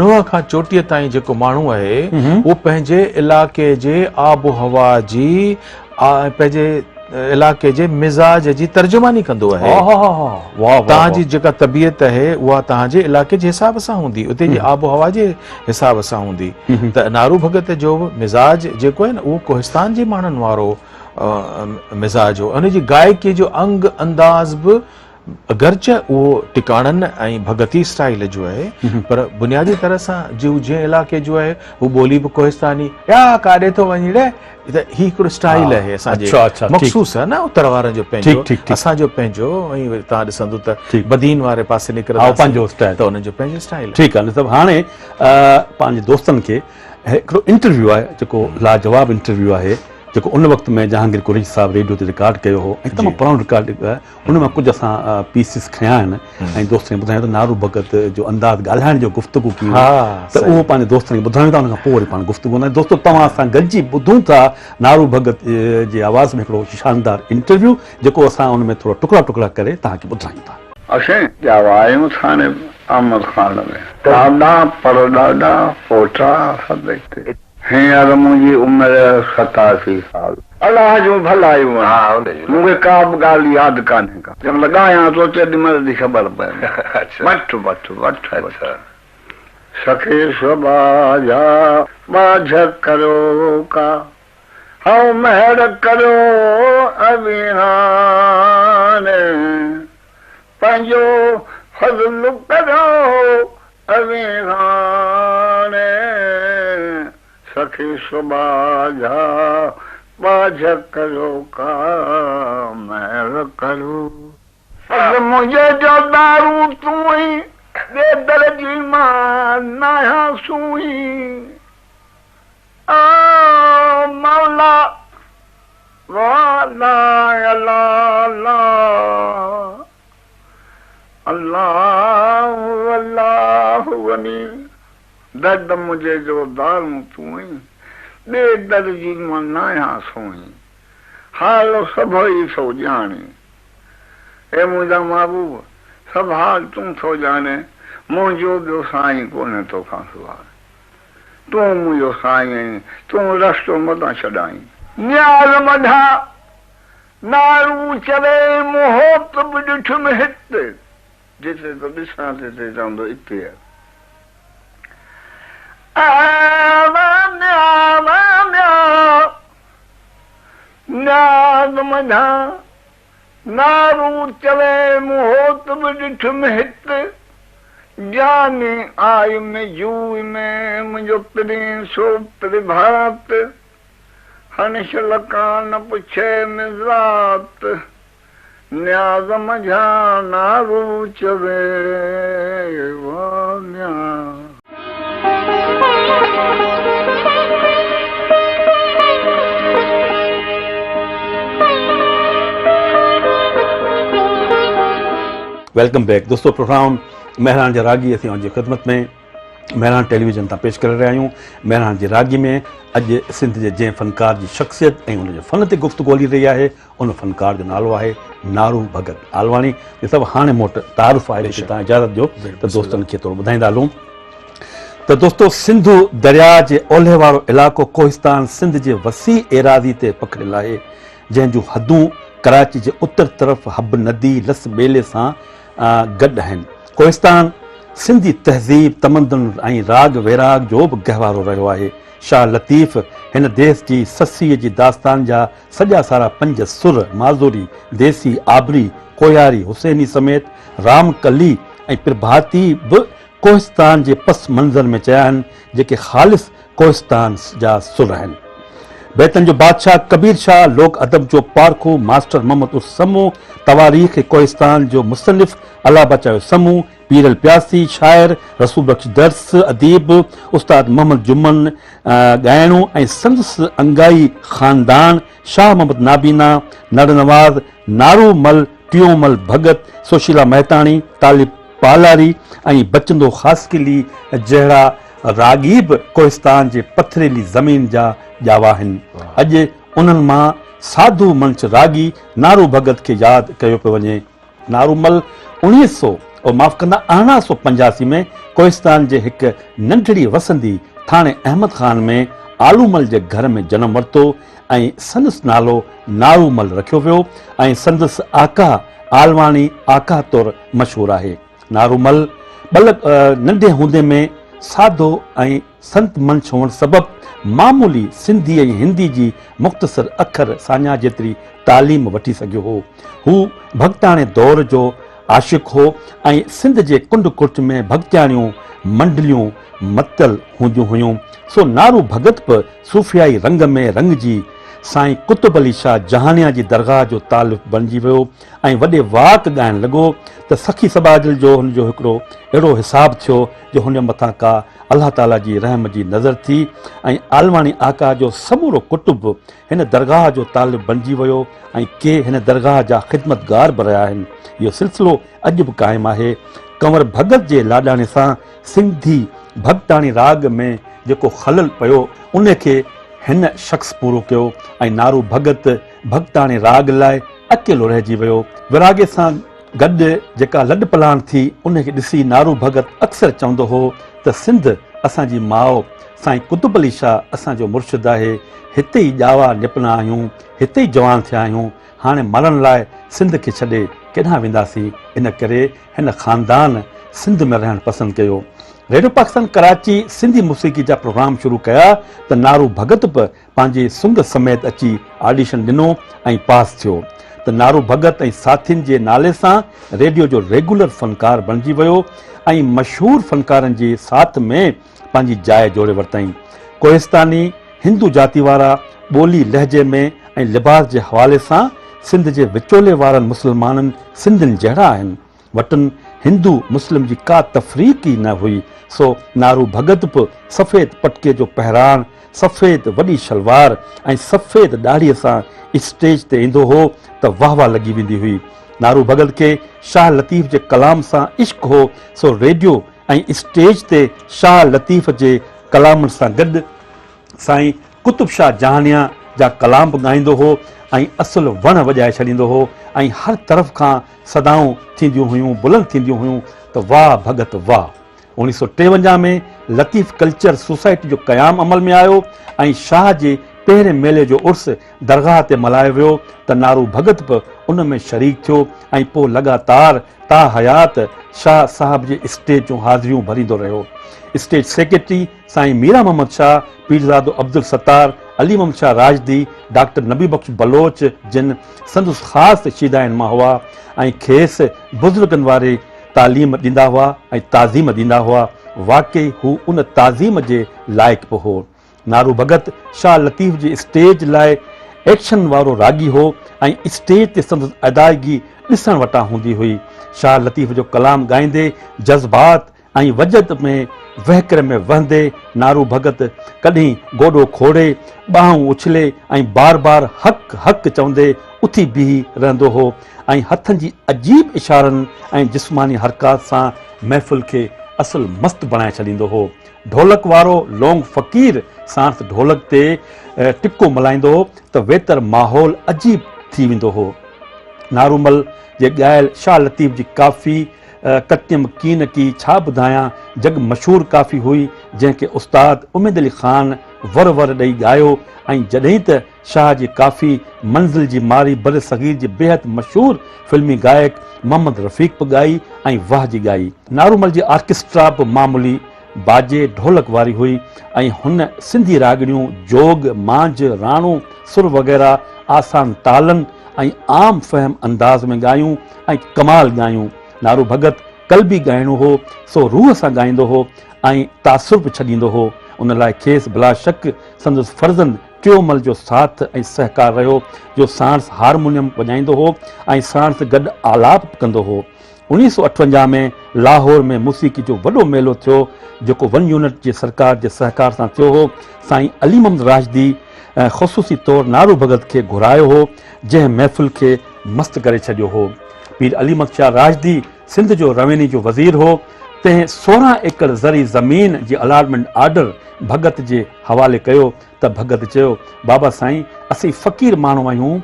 B: 9 खां 34 ताईं जेको माण्हू आहे उहो पंहिंजे इलाइक़े जे आबो हवा जी पंहिंजे इलाइक़े जे मिज़ाज जी तर्जुमानी कंदो आहे तव्हांजी जेका तबियत आहे उहा तव्हांजे इलाइक़े जे हिसाब सां हूंदी उते जी आबो हवा जे हिसाब सां हूंदी त नारू भगत जो मिज़ाज जेको आहे न उहो कोहिस्तान जे माण्हुनि वारो मिज़ाज हो उनजी गायकी जो अंग अंदाज़ बि अगरचे उहो टिकाणनि ऐं भगती स्टाइल जो आहे पर बुनियादी तरह सां जंहिं इलाइक़े जो आहे हू ॿोली बि कोहिस्तानी या काॾे थो वञी रे त ही हिकिड़ो स्टाइल आहे असांजे मख़सूस आहे न उत्तर वारनि जो पंहिंजो असांजो पंहिंजो ऐं तव्हां ॾिसंदो त बदीन वारे पासे निकिरंदो
A: पंहिंजो स्टाइल
B: त हुनजो पंहिंजो स्टाइल
A: ठीकु आहे सभु हाणे पंहिंजे दोस्तनि खे हिकिड़ो इंटरव्यू आहे जेको लाजवाब इंटरव्यू आहे जेको उन वक़्त में जहांगीर कुरैशी साहिबु रेडियो ते रिकॉर्ड कयो हो ऐं तमामु पुराणो रिकॉर्ड आहे उन मां कुझु असां पीसिस खयां आहिनि ऐं दोस्तनि खे ॿुधायूं त नारू भगत जो अंदाज़ ॻाल्हाइण जो गुफ़्तगू कीअं त उहो पंहिंजे दोस्तनि खे ॿुधायूं था उन खां पोइ वरी पाण गुफ़्तगू कंदा दोस्तो तव्हां सां गॾिजी ॿुधूं था नारू भगत जी आवाज़ में हिकिड़ो शानदार इंटरव्यू जेको असां उन में थोरा टुकड़ा टुकड़ा करे तव्हांखे ॿुधायूं था
D: असां ॼावा आहियूं थाने अहमद खान में ॾाढा पर ॾाढा पोटा सभु हिते हींअर मुंहिंजी उमिरि 87 साल अलाह जूं भलायूं मूंखे का बि ॻाल्हि यादि कान्हे का जंहिं महिल ॻायां थो तेॾी महिल जी ख़बर पए वठ वठ वठ सखे स्वभाजा बाझ करो का हऊं महर करो अविहान पंहिंजो फज़ल करो अविहान सखी सुबाजा बाझ करो का महर करो मुझे जो दारू तू ही दे दर्जी मां नया सुई मौला वाला अल्लाह अल्लाह वनी दर्द मुझे जो दारू तू ही दे दर्जी मां नया सुई हाल सभु ई थो ॼाणे हे मुंहिंजा महबूब सभु हाल तूं थो ॼाणे मुंहिंजो ॿियो साईं कोन्हे तोखां सवाइ तूं मुंहिंजो साईं आहीं तूं रस्तो मथां छॾाई न्याज़ मढा नारू चवे मोहत बि ॾिठुमि हिते जिते तो ॾिसां ते चवंदो हिते न्याज़ मढा नारू चवे मोहत बि ॾिठुमि हिते जाने आई में जूई में मुझो प्रेम सो प्रभात हनिश लकान पुछे मिजात न्याज़ मझा नारू चवे वान्या
A: वेलकम बैक दोस्तों। प्रोग्राम महरान जे रागी असीं उनजी ख़िदमत में महरान टेलीविज़न तां पेश करे रहिया आहियूं। महरान जी रागी में अॼु सिंध जे जंहिं फ़नकार जी शख़्सियत ऐं उनजे फ़न ते गुफ़्तगू हली रही आहे, उन फ़नकार जो नालो आहे नारू भगत आलवाणी। ये सभु हाणे मूं वटि तारुफ़ आहे, तव्हां इजाज़त ॾियो त दोस्तनि खे थोरो ॿुधाईंदा हलूं। त दोस्तो, सिंधु दरिया जे ओलहे वारो इलाइक़ो कोहिस्तान सिंध जे वसी एराज़ी ते पखिड़ियल आहे, जंहिं जूं हदूं कराची जे उत्तर तरफ़ हब नदी लस ॿेले सां गॾु आहिनि। कोहिस्तान सिंधी तहज़ीब, तमदन ऐं राग वैराग जो बि गहवारो रहियो आहे। शाह लतीफ़ हिन देश जी ससीअ जी दास्तान जा सॼा सारा 5 सुर माज़ूरी, देसी, आबरी, कोयारी, हुसैनी समेत रामकली ऐं प्रभाती बि कोहिस्तान जे पस मंज़र में चया आहिनि, जेके ख़ालिस कोहिस्तान जा सुर आहिनि। बैतन जो बादशाह कबीर शाह, लोक अदब जो पारखू मास्टर मोहम्मद उर समू, तवारीख़ कोहिस्तान जो मुसनिफ़ अला बचा समू, पीर अल प्यासी शाइर, रसूल बख्श दर्स अदीब, उस्ताद मोहम्मद जुम्मन ॻाइणो ऐं संदसि अंगाई ख़ानदान, शाह मोहम्मद नाबीना, नर नवाज़, नारूमल, टियोमल भगत, सुशीला मेहताणी, तालिब पालारी ऐं बचंदो ख़ासकिली जहिड़ा रागीब कोहिस्तान जे पथरीली ज़मीन जा ॼावा आहिनि। अॼु उन्हनि मां साधू मंच रागी नारू भगत खे यादि कयो पियो वञे। नारूमल 1885 में कोहिस्तान जे हिकु नंढड़ी वसंदी थाणे अहमद ख़ान में आलूमल जे घर में जनमु वरितो ऐं संदसि नालो नारूमल रखियो वियो ऐं संदसि आका आलवाणी आका तौरु मशहूरु आहे। नारूमल नंढे हूंदे में सादो ऐं संत मंच हुअण सबबि मामूली सिंधी ऐं हिंदी जी मुख़्तसर अखर साञा जेतिरी तालीम वठी सघियो हो। हू भॻताणे दौर जो आशिक़ हो ऐं सिंध जे कुंड कुर्च में भॻत्याणियूं मंडलियूं मतल हूंदियूं हुयूं। सो नारू भगत बि सूफ़ियाई रंग में रंगजी साईं कुतुब अली शाह जहानिया जी दरगाह जो तालिफ़ बणिजी वियो ऐं वॾे वाक ॻाइणु लॻो त सखी सबाजल जो हुनजो हिकिड़ो अहिड़ो हिसाबु थियो जो हुन मथां का अलाह ताला जी रहम जी नज़र थी ऐं आलवाणी आका जो समूरो कुटुब हिन दरगाह जो तालिफ़ बणिजी वियो ऐं के हिन दरगाह जा ख़िदमतगार बि रहिया आहिनि। इहो सिलसिलो अॼु बि क़ाइमु आहे। कंवर भगत जे लाॾाणे सां सिंधी भॻताणी राग में जेको ख़लल पियो उनखे हिन शख़्स पूरो कयो ऐं नारू भगत भॻताणी राग लाइ अकेलो रहिजी वियो। विरागे सां गॾु जेका लॾ पलाण थी उनखे ॾिसी नारू भगत अक्सर चवंदो हो त सिंध असांजी माउ साईं कुतुब अली शाह असांजो मुर्शिद आहे, हिते ई ॼावा निपना आहियूं, हिते ई जवान थिया आहियूं, हाणे मरण लाइ सिंध खे छॾे केॾांहुं वेंदासीं। इन करे हिन ख़ानदान सिंध में रहणु पसंदि कयो। रेडियो पाकिस्तान कराची सिंधी मौसीक़ी जा प्रोग्राम शुरू कया त नारू भगत बि पंहिंजे सुंग समेत अची ऑडिशन ॾिनो ऐं पास थियो त नारू भगत ऐं साथियुनि जे नाले सां रेडियो जो रेगुलर फ़नकार बणिजी वियो ऐं मशहूरु फ़नकारनि जे साथ में पंहिंजी जाइ जोड़े वरितई। कोहिस्तानी हिंदू जाति वारा ॿोली लहजे में ऐं लिबास जे हवाले सां सिंध जे विचोले वारनि मुस्लमाननि सिंधियुनि जहिड़ा आहिनि। वटनि हिंदू मुस्लिम जी का तफ़रीक़ ई न हुई। सो नारू भगत बि सफ़ेद पटके जो पहिरान, सफ़ेद वॾी शलवार ऐं सफ़ेद ॾाढ़ीअ सां स्टेज ते ईंदो हो त वाह वाह लॻी वेंदी हुई। नारू भगत खे शाह लतीफ़ जे कलाम सां इश्क़ हो। सो रेडियो ऐं स्टेज ते शाह लतीफ़ जे कलामनि सां गॾु साईं कुतुब शाह जहानिया जा कलाम बि ॻाईंदो हो ऐं असुलु वण वॼाए छॾींदो हो ऐं हर तरफ़ खां सदाऊं थींदियूं हुयूं, बुलंद थींदियूं हुयूं त वाह भगत वाह। 1953 में लतीफ़ कल्चर सोसाइटी जो क़याम अमल में आयो ऐं शाह जे पहिरें मेले जो उर्स दरगाह ते मल्हायो वियो त नारू भगत बि उन में शरीक थियो ऐं पोइ लगातार ता हयात शाह साहब जे स्टेज जूं हाज़िरियूं भरींदो रहियो। स्टेज सेक्रेटरी साईं मीरा मोहम्मद शाह, पीरज़ादो अब्दुल सत्तार, अली मोहम्मद शाह राजदी, डॉक्टर नबी बख्श बलोच जिन संदसि ख़ासि शीदाइन मां हुआ ऐं खेसि बुज़ुर्गनि वारे तालीम ॾींदा हुआ ऐं ताज़ीम ॾींदा हुआ। वाक़ई हू उन ताज़ीम जे लाइक़ बि हो। नारू भगत शाह लतीफ़ जे स्टेज लाइ एक्शन वारो रागी हो ऐं स्टेज ते संदसि अदायगी ॾिसण वटां हूंदी हुई। शाह लतीफ़ जो कलाम ॻाईंदे जज़्बात ऐं वजद में वहकर में वहंदे नारू भगत कॾहिं गोॾो खोड़े ॿाहूं उछले ऐं बार बार हक़ हक़ चवंदे उथी बीही रहंदो हो ऐं हथनि जी अजीब इशारनि ऐं जिस्मानी हरकात सां महफ़िल खे असुल मस्त बणाए छॾींदो हो। ढोलक वारो लोंग फ़क़ीर सांस ढोलक ते टिको मल्हाईंदो हो त वेतर माहौल अजीब थी वेंदो हो। नारूमल जे ॻायल शाह लतीफ़ जी काफ़ी कत्यम कीन की छा ॿुधायां जग मशहूर काफ़ी हुई जंहिंखे उस्ताद उमेद अली ख़ान वर वर ॾेई ॻायो ऐं जॾहिं त शाह जी काफ़ी मंज़िल जी मारी बर सग़ीर जी बेहद मशहूर फिल्मी गायक मोहम्मद रफ़ीक बि ॻाई ऐं वाह जी ॻाई। नारूमल जी ऑर्केस्ट्रा बि मामूली बाजे ढोलक वारी हुई ऐं हुन सिंधी रागड़ियूं जोग मांझ राणो सुर वग़ैरह आसान तालनि ऐं आम फ़हम अंदाज़ में ॻायूं ऐं कमाल ॻायूं। नारू भगत कल्बी ॻाइणो हो सो रूह सां ॻाईंदो हो ऐं तासुर बि छॾींदो हो। उन लाइ खेसि भला शक संदसि फर्ज़न टियोमल जो साथ ऐं सहकार रहियो जो साणस हारमोनियम वॼाईंदो हो ऐं साणस गॾु आलाप कंदो हो। 1958 में लाहौर में मूसीक़ी जो वॾो मेलो थियो जेको 1 यूनिट जे सरकार जे सहकार सां थियो हो। साईं अली मोहम्मद राशिदी ख़ुसूसी तौरु नारू भगत खे घुरायो हो जंहिं महफ़िल खे मस्त करे छॾियो हो। पीर अली मोहम्मद शाह राशिदी सिंध जो रवेनी जो वज़ीर हो। तंहिं 16 एकड़ ज़री ज़मीन जी अलाटमेंट आर्डर भगत जे हवाले कयो त भगत चयो बाबा साईं असीं फ़क़ीर माण्हू आहियूं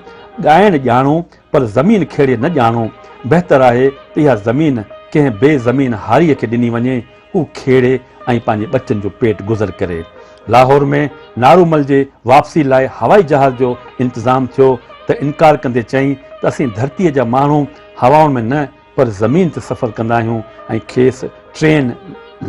A: ॻाइणु ॼाणूं पर ज़मीन खेड़े न ॼाणूं। बहितर आहे त इहा ज़मीन कंहिं बेज़मीन हारीअ खे ॾिनी वञे हू खेड़े ऐं पंहिंजे ॿचनि जो पेट गुज़र करे। लाहौर में नारूमल जे वापसी लाइ हवाई जहाज़ जो इंतज़ाम थियो त इनकार कंदे चई त असीं धरतीअ जा माण्हू हवाउनि में न पर ज़मीन ते सफ़र कंदा आहियूं ऐं खेसि ट्रेन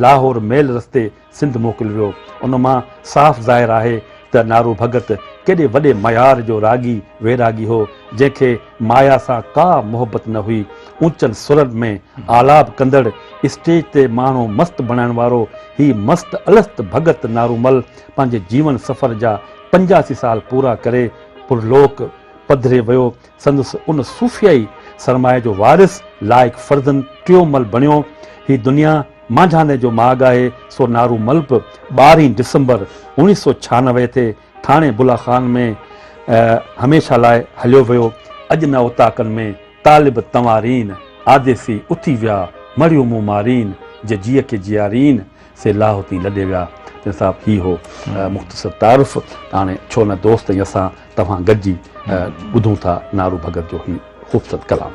A: लाहौर मेल रस्ते सिंध मोकिलियो वियो। उन मां साफ़ ज़ाहिर आहे त नारू भगत केॾे वॾे मयार जो रागी वैरागी हो जंहिंखे माया सां का मोहबत न हुई। ऊचनि सुरनि में आलाप कंदड़ स्टेज ते माण्हू मस्त बणाइण वारो ही मस्त अलस्त भगत नारूमल पंहिंजे जीवन सफ़र जा 85 साल पूरा करे पुरलोक पधरे वियो। संदसि उन सूफ़ियाई सरमाए जो वारिस लाइक़ फर्ज़न टियोमल बणियो। ही दुनिया मांझाने जो माॻ आहे सो नारूमल बि 12 दिसंबर 1996 ते थाणे बुला खान में हमेशह लाइ हलियो वियो। अॼु न उताकनि में तालिब तंवारीन आदेसी उथी विया मरियो मूं मारीन जे जीअ खे जियारीन से लाहौती लॾे विया। तंहिं सां ही हो मुख़्तसर तारुफ़। हाणे छो न दोस्त ऐं असां तव्हां गॾिजी ॿुधूं था नारू भगत जो ही ख़ूबसूरत कलाम।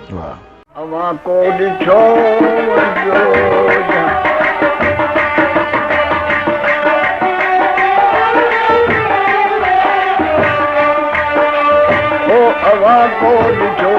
D: अवां को ॾिठो अवां को ॾिठो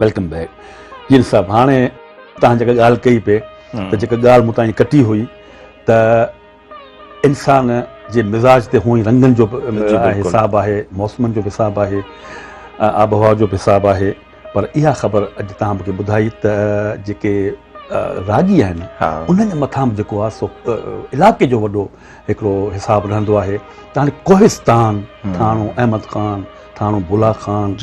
A: वेलकम बैक जी साहब। हाणे तव्हां जेका ॻाल्हि कई पे त जेका ॻाल्हि मूं ताईं कटी हुई त इंसान जे मिज़ाज ते हुअं ई रंगनि जो हिसाबु आहे, मौसमनि जो बि हिसाबु आहे, आबहवा जो बि हिसाबु आहे। पर इहा ख़बर अॼु तव्हां मूंखे ॿुधाई त जेके रागी आहिनि उन्हनि जे मथां बि जेको आहे सो इलाइक़े जो वॾो हिकिड़ो हिसाबु रहंदो आहे। त हाणे कोहिस्तान, थाणो अहमद ख़ान, थाणो बुला ख़ान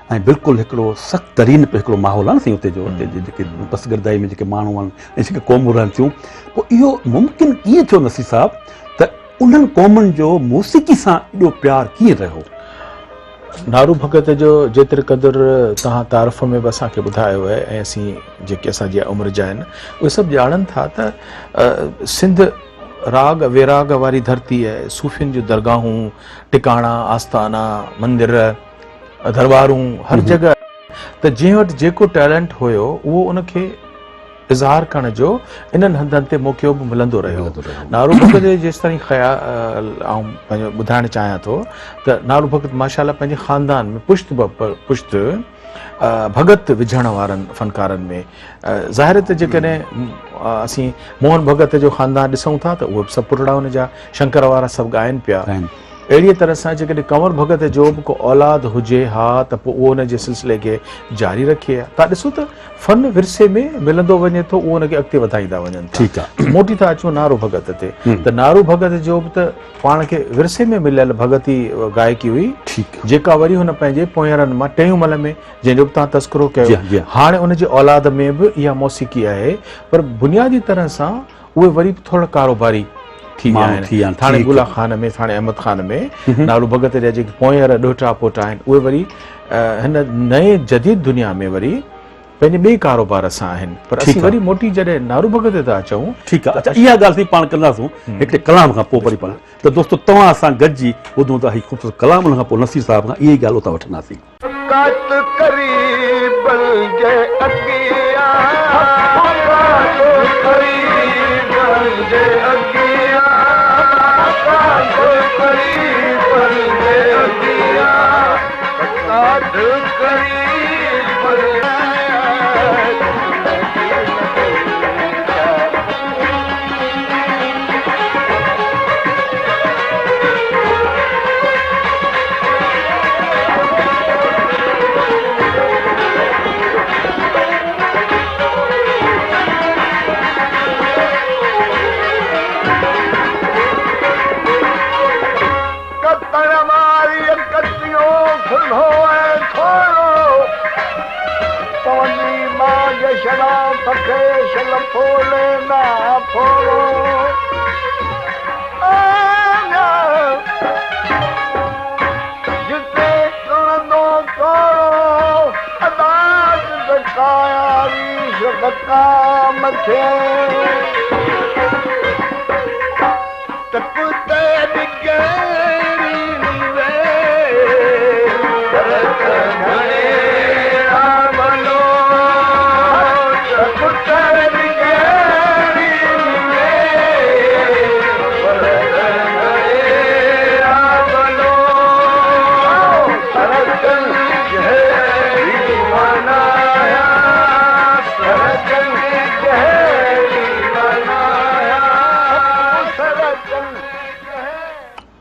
A: ऐं बिल्कुलु हिकिड़ो सख़्तु तरीन हिकिड़ो माहौल आहे न साईं उते जो, उते जेके बसगरदाई में जेके माण्हू आहिनि ऐं जेके क़ौमूं रहनि थियूं। पोइ इहो मुमकिन कीअं थियो नसीर साहिबु त उन्हनि क़ौमुनि जो मौसीक़ी सां एॾो प्यारु कीअं रहियो?
B: नारू भगत जो जेतिरे क़दुरु तव्हां तारीफ़ में बि असांखे ॿुधायो आहे ऐं असीं जेके असांजी उमिरि जा आहिनि उहे सभु ॼाणनि था त सिंध राग विराग वारी धरती आहे। सूफ़ियुनि जूं दरगाहूं, टिकाणा, आस्थाना, मंदिर, दरबारूं हर जॻह। त जंहिं वटि जेको टैलेंट हुयो उहो उनखे इज़हार करण जो इन्हनि हंधनि ते मौक़ो बि मिलंदो रहियो। नारू भगत जे जेसि ताईं ख़्याल आऊं पंहिंजो ॿुधाइणु चाहियां थो त नारू भगत माशाल्लाह पंहिंजे ख़ानदान में पुश्त भगत विझण वारनि फ़नकारनि में ज़ाहिर त जेकॾहिं असीं मोहन भगत जो ख़ानदान ॾिसूं था त उहे बि सभु पुटड़ा हुन जा शंकर वारा सभु ॻाइनि पिया। अहिड़ीअ तरह सां जेकॾहिं कंवर भगत जो बि को औलाद हुजे हा त पोइ उहो उन जे सिलसिले खे जारी रखे आहे। तव्हां ॾिसो त फन विरसे में मिलंदो वञे थो, उहो उनखे अॻिते वधाईंदा वञनि। ठीकु आहे, मोटी था अचूं नारू भगत ते त नारू भगत जो बि त पाण खे विरसे में मिलियल भगती गायकी हुई जेका वरी हुन पंहिंजे पोयरनि मां टेऊंमल में जंहिंजो बि तव्हां तस्करो कयो हाणे उनजे औलाद में बि इहा मौसीक़ी आहे। पर बुनियादी तरह सां उहे वरी बि थोरा कारोबारी थी विया आहिनि। थाणे बुला ख़ान में, थाणे अहमद ख़ान में नारू भगत जा जेके पोयर ॾोहिटा पोटा आहिनि उहे वरी हिन नए जदीद दुनिया में वरी पंहिंजे ॿिए कारोबार सां आहिनि। पर असीं वरी मोटी जॾहिं नारू भगत ते था अचूं। ठीकु आहे,
A: अच्छा इहा ॻाल्हि पाण कंदासीं हिकिड़े कलाम खां पोइ वरी पाण। त दोस्तो तव्हां सां गॾिजी ॿुधूं था हीउ ख़ूबसूरत कलाम, हुन खां पोइ नसीर साहिब खां इहा ई ॻाल्हि उतां वठंदासीं।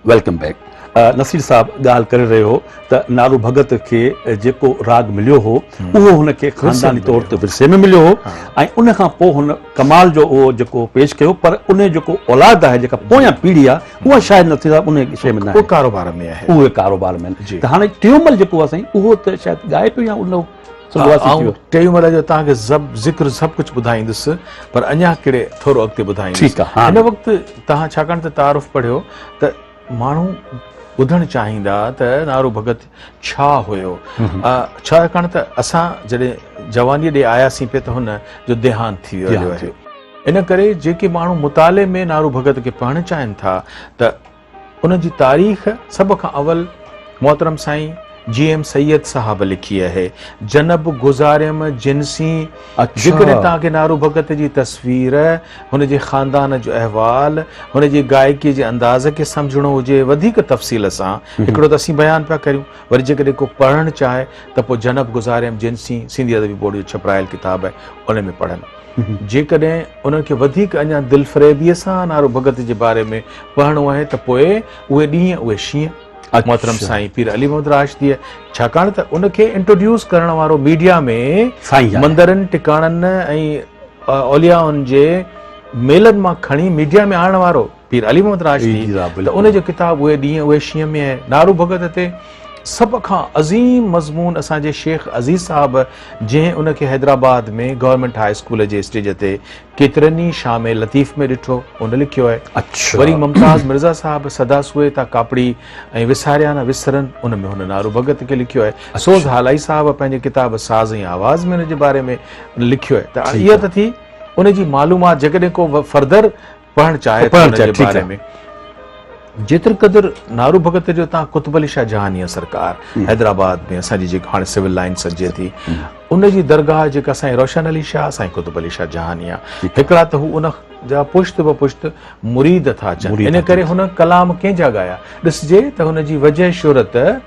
A: Welcome back. नसीर साहब ॻाल्हि करे रहे हो त नारू भगत खे जेको राग मिलियो हो उहो हुनखे ख़ानदानी तौर ते विरसे में मिलियो हो ऐं उन खां पोइ हुन कमाल जो उहो जेको पेश कयो, पर उन जेको औलाद आहे जेका पोयां पीढ़ी आहे उहा शायदि नथी उन शइ में न आहे,
B: कारोबार में आहे,
A: उहे कारोबार में। त हाणे टियोमल जेको आहे साईं उहो त शायदि ॻाए पियो या उन
B: टेऊंमल जो तव्हांखे ज़िक्र सभु कुझु ॿुधाईंदुसि, पर अञा कहिड़े थोरो अॻिते ॿुधाईंदुसि।
A: ठीकु आहे।
B: हिन वक़्तु तव्हां छाकाणि त तारुफ़ पढ़ियो त माण्हू ॿुधणु चाहींदा त नारू भगत छा हुयो, छाकाणि त असां जॾहिं जवानीअ ॾे आयासीं पिए त हुन जो देहांत थी वियो आहे। इन करे जेके माण्हू मुताले में नारू भगत खे पढ़णु चाहिनि था त उन जी तारीख़ सभ खां अवल मोहतरम साईं GM सैयद साहब लिखी है, जनब गुज़ारियम जिनसी। जेकॾहिं तव्हांखे नारू भगत जी तस्वीर, हुनजे ख़ानदान जो अहवाल, हुनजी गायकी जे अंदाज़ खे सम्झणो हुजे वधीक तफ़सील सां, हिकिड़ो त असीं बयानु पिया करियूं, वरी जेकॾहिं को पढ़णु चाहे त पोइ जनब गुज़ारियम जिनसी सिंधी अदबी बोर्ड जो छपरायल किताब आहे उन में पढ़नि। जेकॾहिं उन्हनि खे वधीक अञा दिलफ़रेबीअ सां नारू भगत जे बारे में पढ़णो आहे त पोइ उहे ॾींहं उहे शींहं मोहतरम साईं पीर अली मोहम्मद राशिदी, छाकाणि त उनखे इंट्रोड्यूस करण वारो मीडिया में मंदरनि टिकाणनि ऐं औलियाउनि जे मेलनि मां खणी मीडिया में आणण वारो पीर अली मोहम्मद राशिदी, त उनजो किताब उहे ॾींहं उहे शींहं में आहे। नारू भगत ते सभ खां अज़ीम मज़मून असांजे शेख अज़ीज़ साहब, जंहिं उनखे हैदराबाद में गवर्नमेंट हाई स्कूल जे स्टेज ते केतिरनि शाम लतीफ़ में ॾिठो, उन लिखियो आहे। वरी मुमताज़ मिर्ज़ा साहब सदा सुए था कापड़ी ऐं विसारिया न विसरनि, उन में हुन नारू भगत खे लिखियो आहे। सोज़ हालाई साहब पंहिंजे किताब साज़ ऐं आवाज़ में उनजे बारे में लिखियो आहे। त इहा त थी उनजी मालूमात, जेकॾहिं को फर्दर पढ़णु चाहे उनजे बारे में। जेतिरे क़दुरु नारू भगत जो तव्हां कुतुब अली शाह जहानिया सरकार हैदराबाद में असांजी जेका हाणे सिविल लाइन सजे थी, उनजी दरगाह जेका साईं रोशन अली शाह, साईं कुतुब अली शाह जहानिया, हिकिड़ा त हू उन जा पुश्त ब पुश्त मुरीद था अचनि। इन करे हुन कलाम कंहिंजा ॻाया, ॾिसजे त हुनजी वजह शोहरत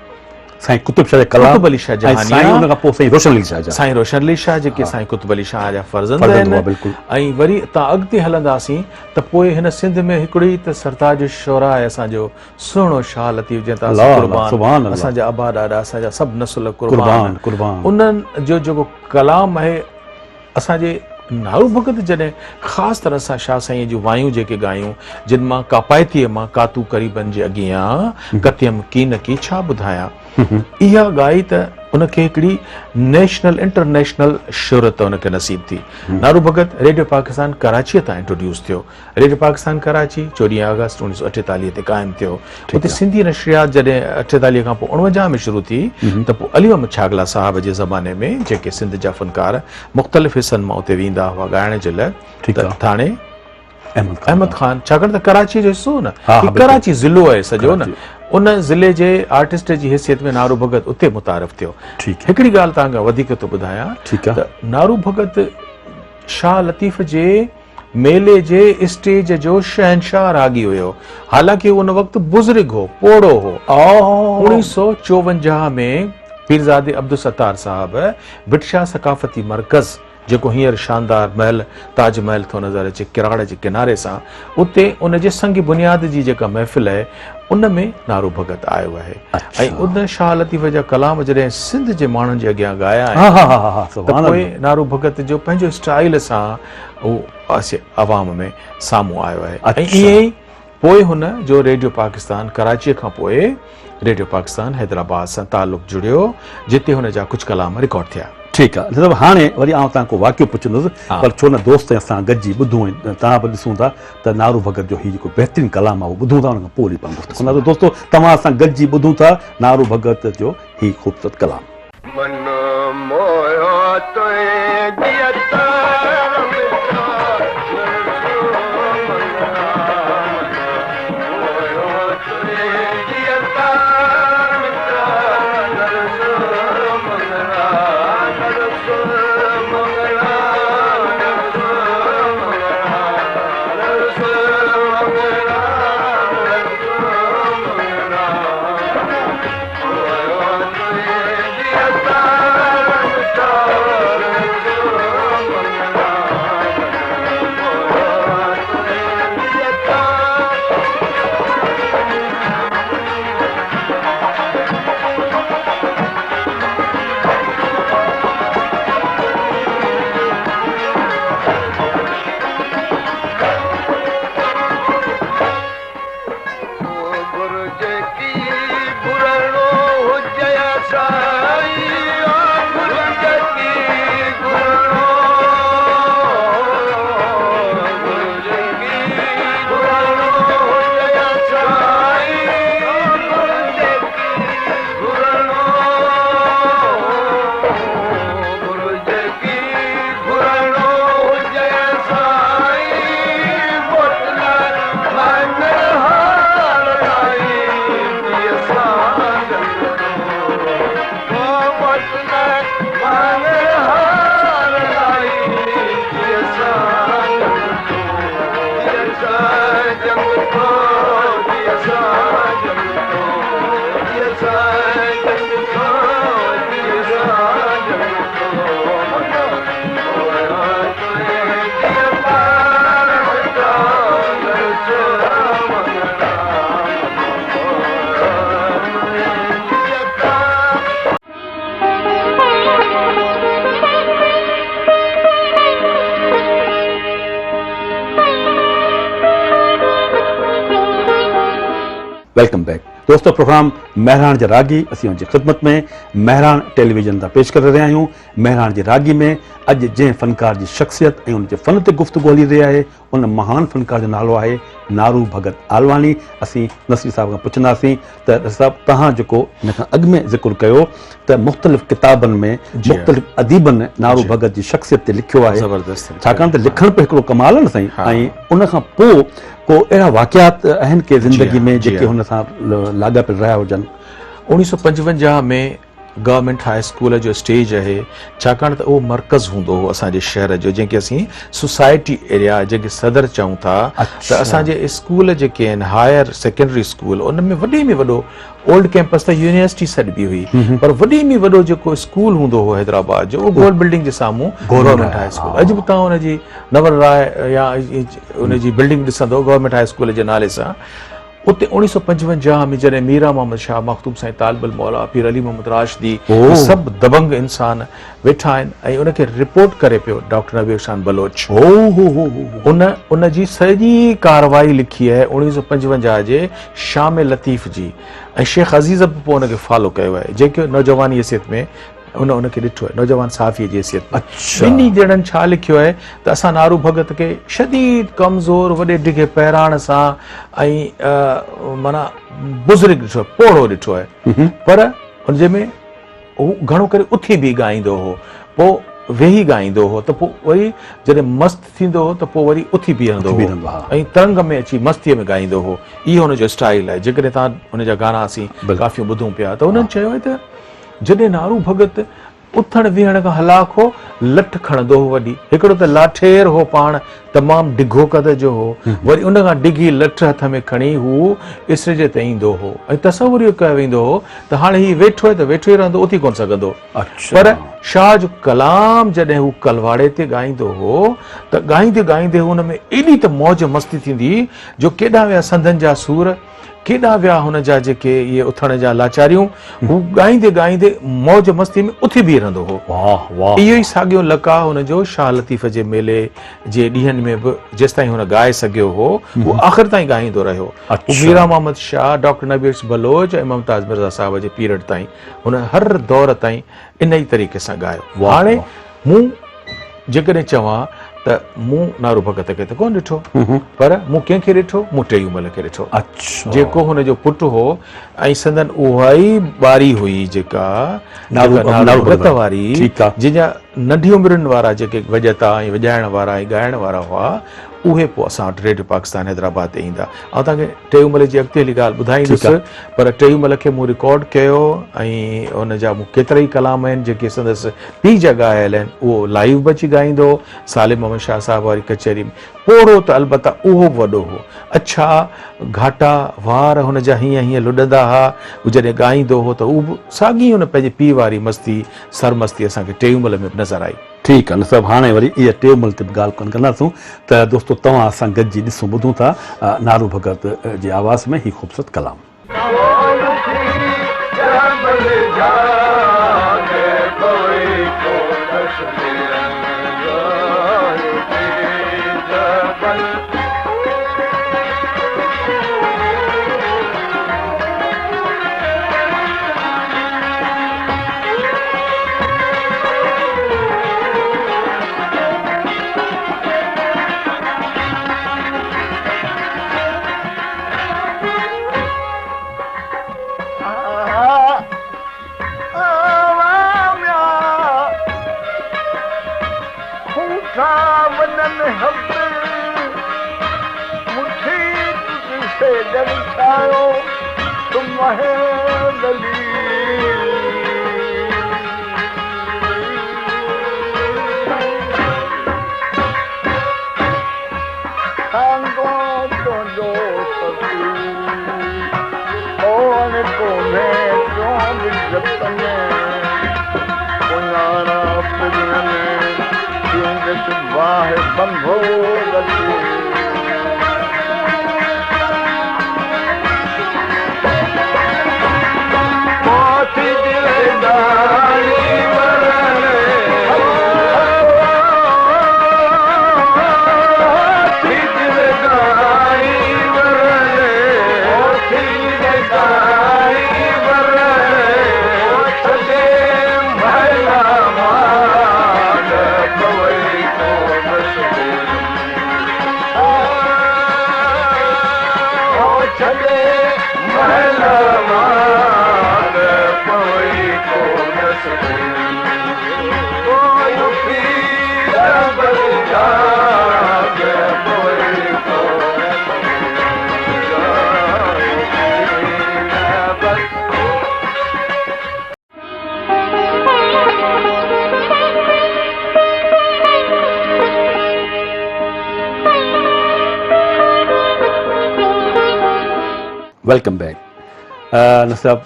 A: साईं कुतुब शाह कलाम,
B: कुतुब अली शाह जहानिया,
A: उन खां पोइ साईं रोशन अली शाह,
B: साईं रोशन अली शाह जेके साईं कुतुब अली शाह जा फर्ज़ंद आहिनि। ऐं वरी तव्हां अॻिते हलंदासीं त पोइ हिन सिंध में हिकिड़ी त सरताज शोरा आहे, असांजो सुहिणो शाह लतीफ़, जंहिं कुर्बान, असांजा अबा ॾाॾा, असांजा सभु नसुल कुर्बान, उन्हनि जो जेको कलाम आहे। असांजे नारू भगत जॾहिं ख़ासि तरह सां शाह साईं जूं वायूं जेके ॻायूं, जिन मां कापायतीअ मां कातू करीबन जे अॻियां कतियम की न की छा ॿुधायां, इहा ॻाई त उनखे हिकिड़ी नेशनल इंटरनेशनल शोहरत उनखे नसीब थी। नारू भगत रेडियो पाकिस्तान कराचीअ तां इंट्रोड्यूस थियो। रेडियो पाकिस्तान कराची 14 अगस्त 1948 ते क़ाइमु थियो। उते सिंधी नशरियात जॾहिं 48 खां पोइ 49 में शुरू थी, त पोइ अली मोहम्मद छागला साहब जे ज़माने में जेके सिंध जा फ़नकार मुख़्तलिफ़ हिसनि मां उते वेंदा हुआ ॻाइण जे लाइ, थाणे अहमद खान, छाकाणि त कराची जो हिसो न, कराची ज़िलो आहे सॼो न, उन ज़िले जे आर्टिस्ट जी हैसियत में नारू भगत उते मुतारिफ़ थियो। हिकिड़ी ॻाल्हि तव्हांखे वधीक थो ॿुधायां त नारू भगत शाह लतीफ़ जे मेले जे स्टेज जो शहनशाह रागी हुयो, हालांकि उन वक़्तु बुज़ुर्ग हो, पोड़ो हो। 1954 में पीरज़ादे अब्दुल सत्तार साहब बिटशाह सकाफ़ती मरकज़, जेको हींअर शानदार महल ताजमहल थो नज़र अचे किराड़ जे किनारे सां, उते उन जे संग बुनियाद जी जेका महफ़िल आहे उन में नारू भगत आयो आहे। ऐं उन शाह लतीफ़ जा कलाम जॾहिं सिंध जे माण्हुनि जे अॻियां ॻाया आहिनि, त पोइ नारू भगत जो पंहिंजो स्टाइल सां उहो अवाम में साम्हूं आयो आहे। ऐं ईअं ई पोइ हुन जो रेडियो पाकिस्तान कराचीअ खां पोइ रेडियो पाकिस्तान हैदराबाद सां ताल्लुक़ जुड़ियो, जिते हुन जा कुझु कलाम रिकॉर्ड थिया।
A: ठीकु आहे, मतिलबु हाणे वरी आउं तव्हां को वाक़ियो पुछंदुसि, पर छो न दोस्त असां गॾिजी ॿुधूं ऐं तव्हां बि ॾिसूं था त नारू भगत जो हीउ जेको बहितरीनु कलाम आहे उहो ॿुधूं था, हुन खां पोइ वरी पाण दोस्त कंदासीं। दोस्तो तव्हां सां गॾिजी ॿुधूं था नारू भगत जो हीउ ख़ूबसूरत कलाम।
C: जेकी घुरणो हुजे साईं गुरु जेकी घुरणो गुरु जेकी घुरणो हुजे साईं गुरु जेकी घुरणो गुरु जेकी घुरणो हुजे साईं मोटल मन हार लाई दिए साजन ओ मोटल मन हार लाई दिए साजन दिए साजन को दिए साजन को दिए साजन को दिए साजन को दिए पार
A: वेलकम बैक दोस्तों प्रोग्राम महराण जे रागी असीं उनजी ख़िदमत में महराण टेलीविजन तां पेश करे रहिया आहियूं। महराण जी रागी में अॼु जंहिं फ़नकार जी शख़्सियत ऐं उनजे फ़न ते गुफ़्तगू हली रही आहे उन महान फ़नकार जो नालो आहे नारू भगत आलवानी। असीं नसरी साहिब खां पुछंदासीं त साहिब तव्हां जेको हिन खां अॻु में ज़िक्र कयो त मुख़्तलिफ़ किताबनि में मुख़्तलिफ़ अदीबनि नारू भगत जी शख़्सियत ते लिखियो आहे
B: ज़बरदस्त
A: छाकाणि त लिखण बि हिकिड़ो कमाल आहे न साईं ऐं उन खां पोइ को अहिड़ा वाक़ियात आहिनि के ज़िंदगी में जेके हुन सां लाॻापियल रहिया हुजनि।
B: 1955 में गवर्नमेंट हाई स्कूल जो स्टेज आहे छाकाणि त उहो मर्कज़ हूंदो हो असांजे शहर जो जंहिंखे असीं सोसाइटी एरिया जंहिंखे सदर चऊं था त असांजे स्कूल जेके आहिनि हायर सेकेंडरी स्कूल उन में वॾे में वॾो ओल्ड कैंपस त यूनिवर्सिटी सॾिबी हुई पर वॾे में वॾो जेको स्कूल हूंदो हो हैदराबाद जो उहो गोल बिल्डिंग जे साम्हूं गवर्नमेंट हाई स्कूल। अॼु बि तव्हां हुनजी नवर राय या हुनजी बिल्डिंग ॾिसंदो गवर्नमेंट हाई स्कूल जे नाले सां। उते 1955 में जॾहिं मीरा मोहम्मद शाह मखदूम साईं तालिबुल मौला पीर अली मोहम्मद राशिदी सभु दबंग इंसान वेठा आहिनि ऐं उनखे रिपोर्ट करे पियो डॉक्टर नबी खान बलोच उन जी सॼी कार्रवाई लिखी आहे 1955 जे शाम लतीफ़ जी ऐं शेख अज़ीज़ बि पोइ उनखे फॉलो कयो आहे जेके नौजवानी हैसियत में उनखे ॾिठो आहे नौजवान साफ़ी जी हैसियत में। ॿिन्ही ॼणनि छा लिखियो आहे त असां नारू भगत खे शदीद कमज़ोर वॾे डिघे पहिराण सां ऐं माना बुज़ुर्ग ॾिठो आहे पोड़ो ॾिठो आहे पर उनजे में हू घणो करे उथी बि ॻाईंदो हो पोइ वेही ॻाईंदो हो त पोइ वरी जॾहिं मस्त थींदो हो त पोइ वरी उथी बीहंदो हो ऐं तरंग में अची मस्तीअ में ॻाईंदो हो। इहो हुनजो स्टाइल आहे। जेकॾहिं तव्हां हुनजा गाना असीं काफ़ी ॿुधूं पिया त हुननि चयो आहे त जॾहिं नारू भगत उथण विहण खां हलाक हो लठ खणंदो हो वॾी हिकिड़ो त लाठेर हो पाण तमामु डिघो कद जो हो वरी उन खां डिघी लठ हथ में खणी हू इसरे ते ईंदो हो ऐं तसवुर इहो कयो वेंदो हो त हाणे हीउ वेठो आहे त वेठो ई रहंदो उथी कोन सघंदो। पर शाह जो कलाम जॾहिं हू कलवाड़े ते ॻाईंदो हो त ॻाईंदे ॻाईंदे हुन में एॾी त मौज मस्ती थींदी जो केॾा विया संदनि जा सूर केॾा विया हुन जा जेके इहे उथण जा लाचारियूं हू ॻाईंदे ॻाईंदे मौज मस्ती में उथी बीह रहंदो हो। इहो ई साॻियो लका हुनजो शाह लतीफ़ जे मेले जे ॾींहंनि में बि जेसिताईं हुन ॻाए सघियो हो उहो आख़िर ताईं ॻाईंदो रहियो। मीरा मोहम्मद शाह डॉक्टर नबी बलोच ऐं मुमताज़ मिर्ज़ा साहिब जे पीरियड ताईं हुन हर दौर ताईं इन ई तरीक़े सां ॻायो। हाणे मूं जेकॾहिं चवां त मूं नारू भगत खे त कोन ॾिठो पर मूं कंहिंखे ॾिठो मूं टेऊमल खे ॾिठो जेको हुनजो पुटु हो ऐं संदन उहा ई ॿारी हुई जेका नारू भगत वारी जंहिंजा नंढी उमिरियुनि वारा जेके वॼता ऐं वॼाइण वारा ऐं ॻाइण वारा हुआ उहे पोइ असां वटि रेडियो पाकिस्तान हैदराबाद ते ईंदा। ऐं तव्हांखे टेऊमल जी अॻिते हली ॻाल्हि ॿुधाईंदुसि पर टेऊमल खे मूं रिकॉर्ड कयो ऐं हुनजा मूं केतिरा ई कलाम आहिनि जेके संदसि पीउ जा ॻायल आहिनि उहो लाइव बि अची ॻाईंदो सालिम मोहम्मद शाह साहिब वारी कचहरी में पोड़ो त अलबत्ता उहो बि वॾो हो अच्छा घाटा वार हुनजा हीअं हीअं लुॾंदा हुआ हू जॾहिं ॻाईंदो हो त उहो बि साॻी हुन पंहिंजे पीउ वारी मस्ती सरमस्ती असांखे टेऊमल में बि नज़र आई।
A: ठीकु आहे न सभु हाणे वरी इहा टेऊमल ते बि ॻाल्हि कोन कंदासूं त दोस्तो तव्हां असां गॾिजी ॾिसूं ॿुधूं था नारू भगत जी आवाज़ में ही ख़ूबसूरत कलाम।
D: जतने पुनारा पुण्यने जिंदस बाह बंधो गति मोती दिलदारी वरले मोती दिलदारी वरले मोती दिलदारी वरले छदे महला मान पवई को बसते ओ छदे महला मान पवई को बसते ओ यूपी रबर जाग पवई को
A: वेलकम बैक नसाब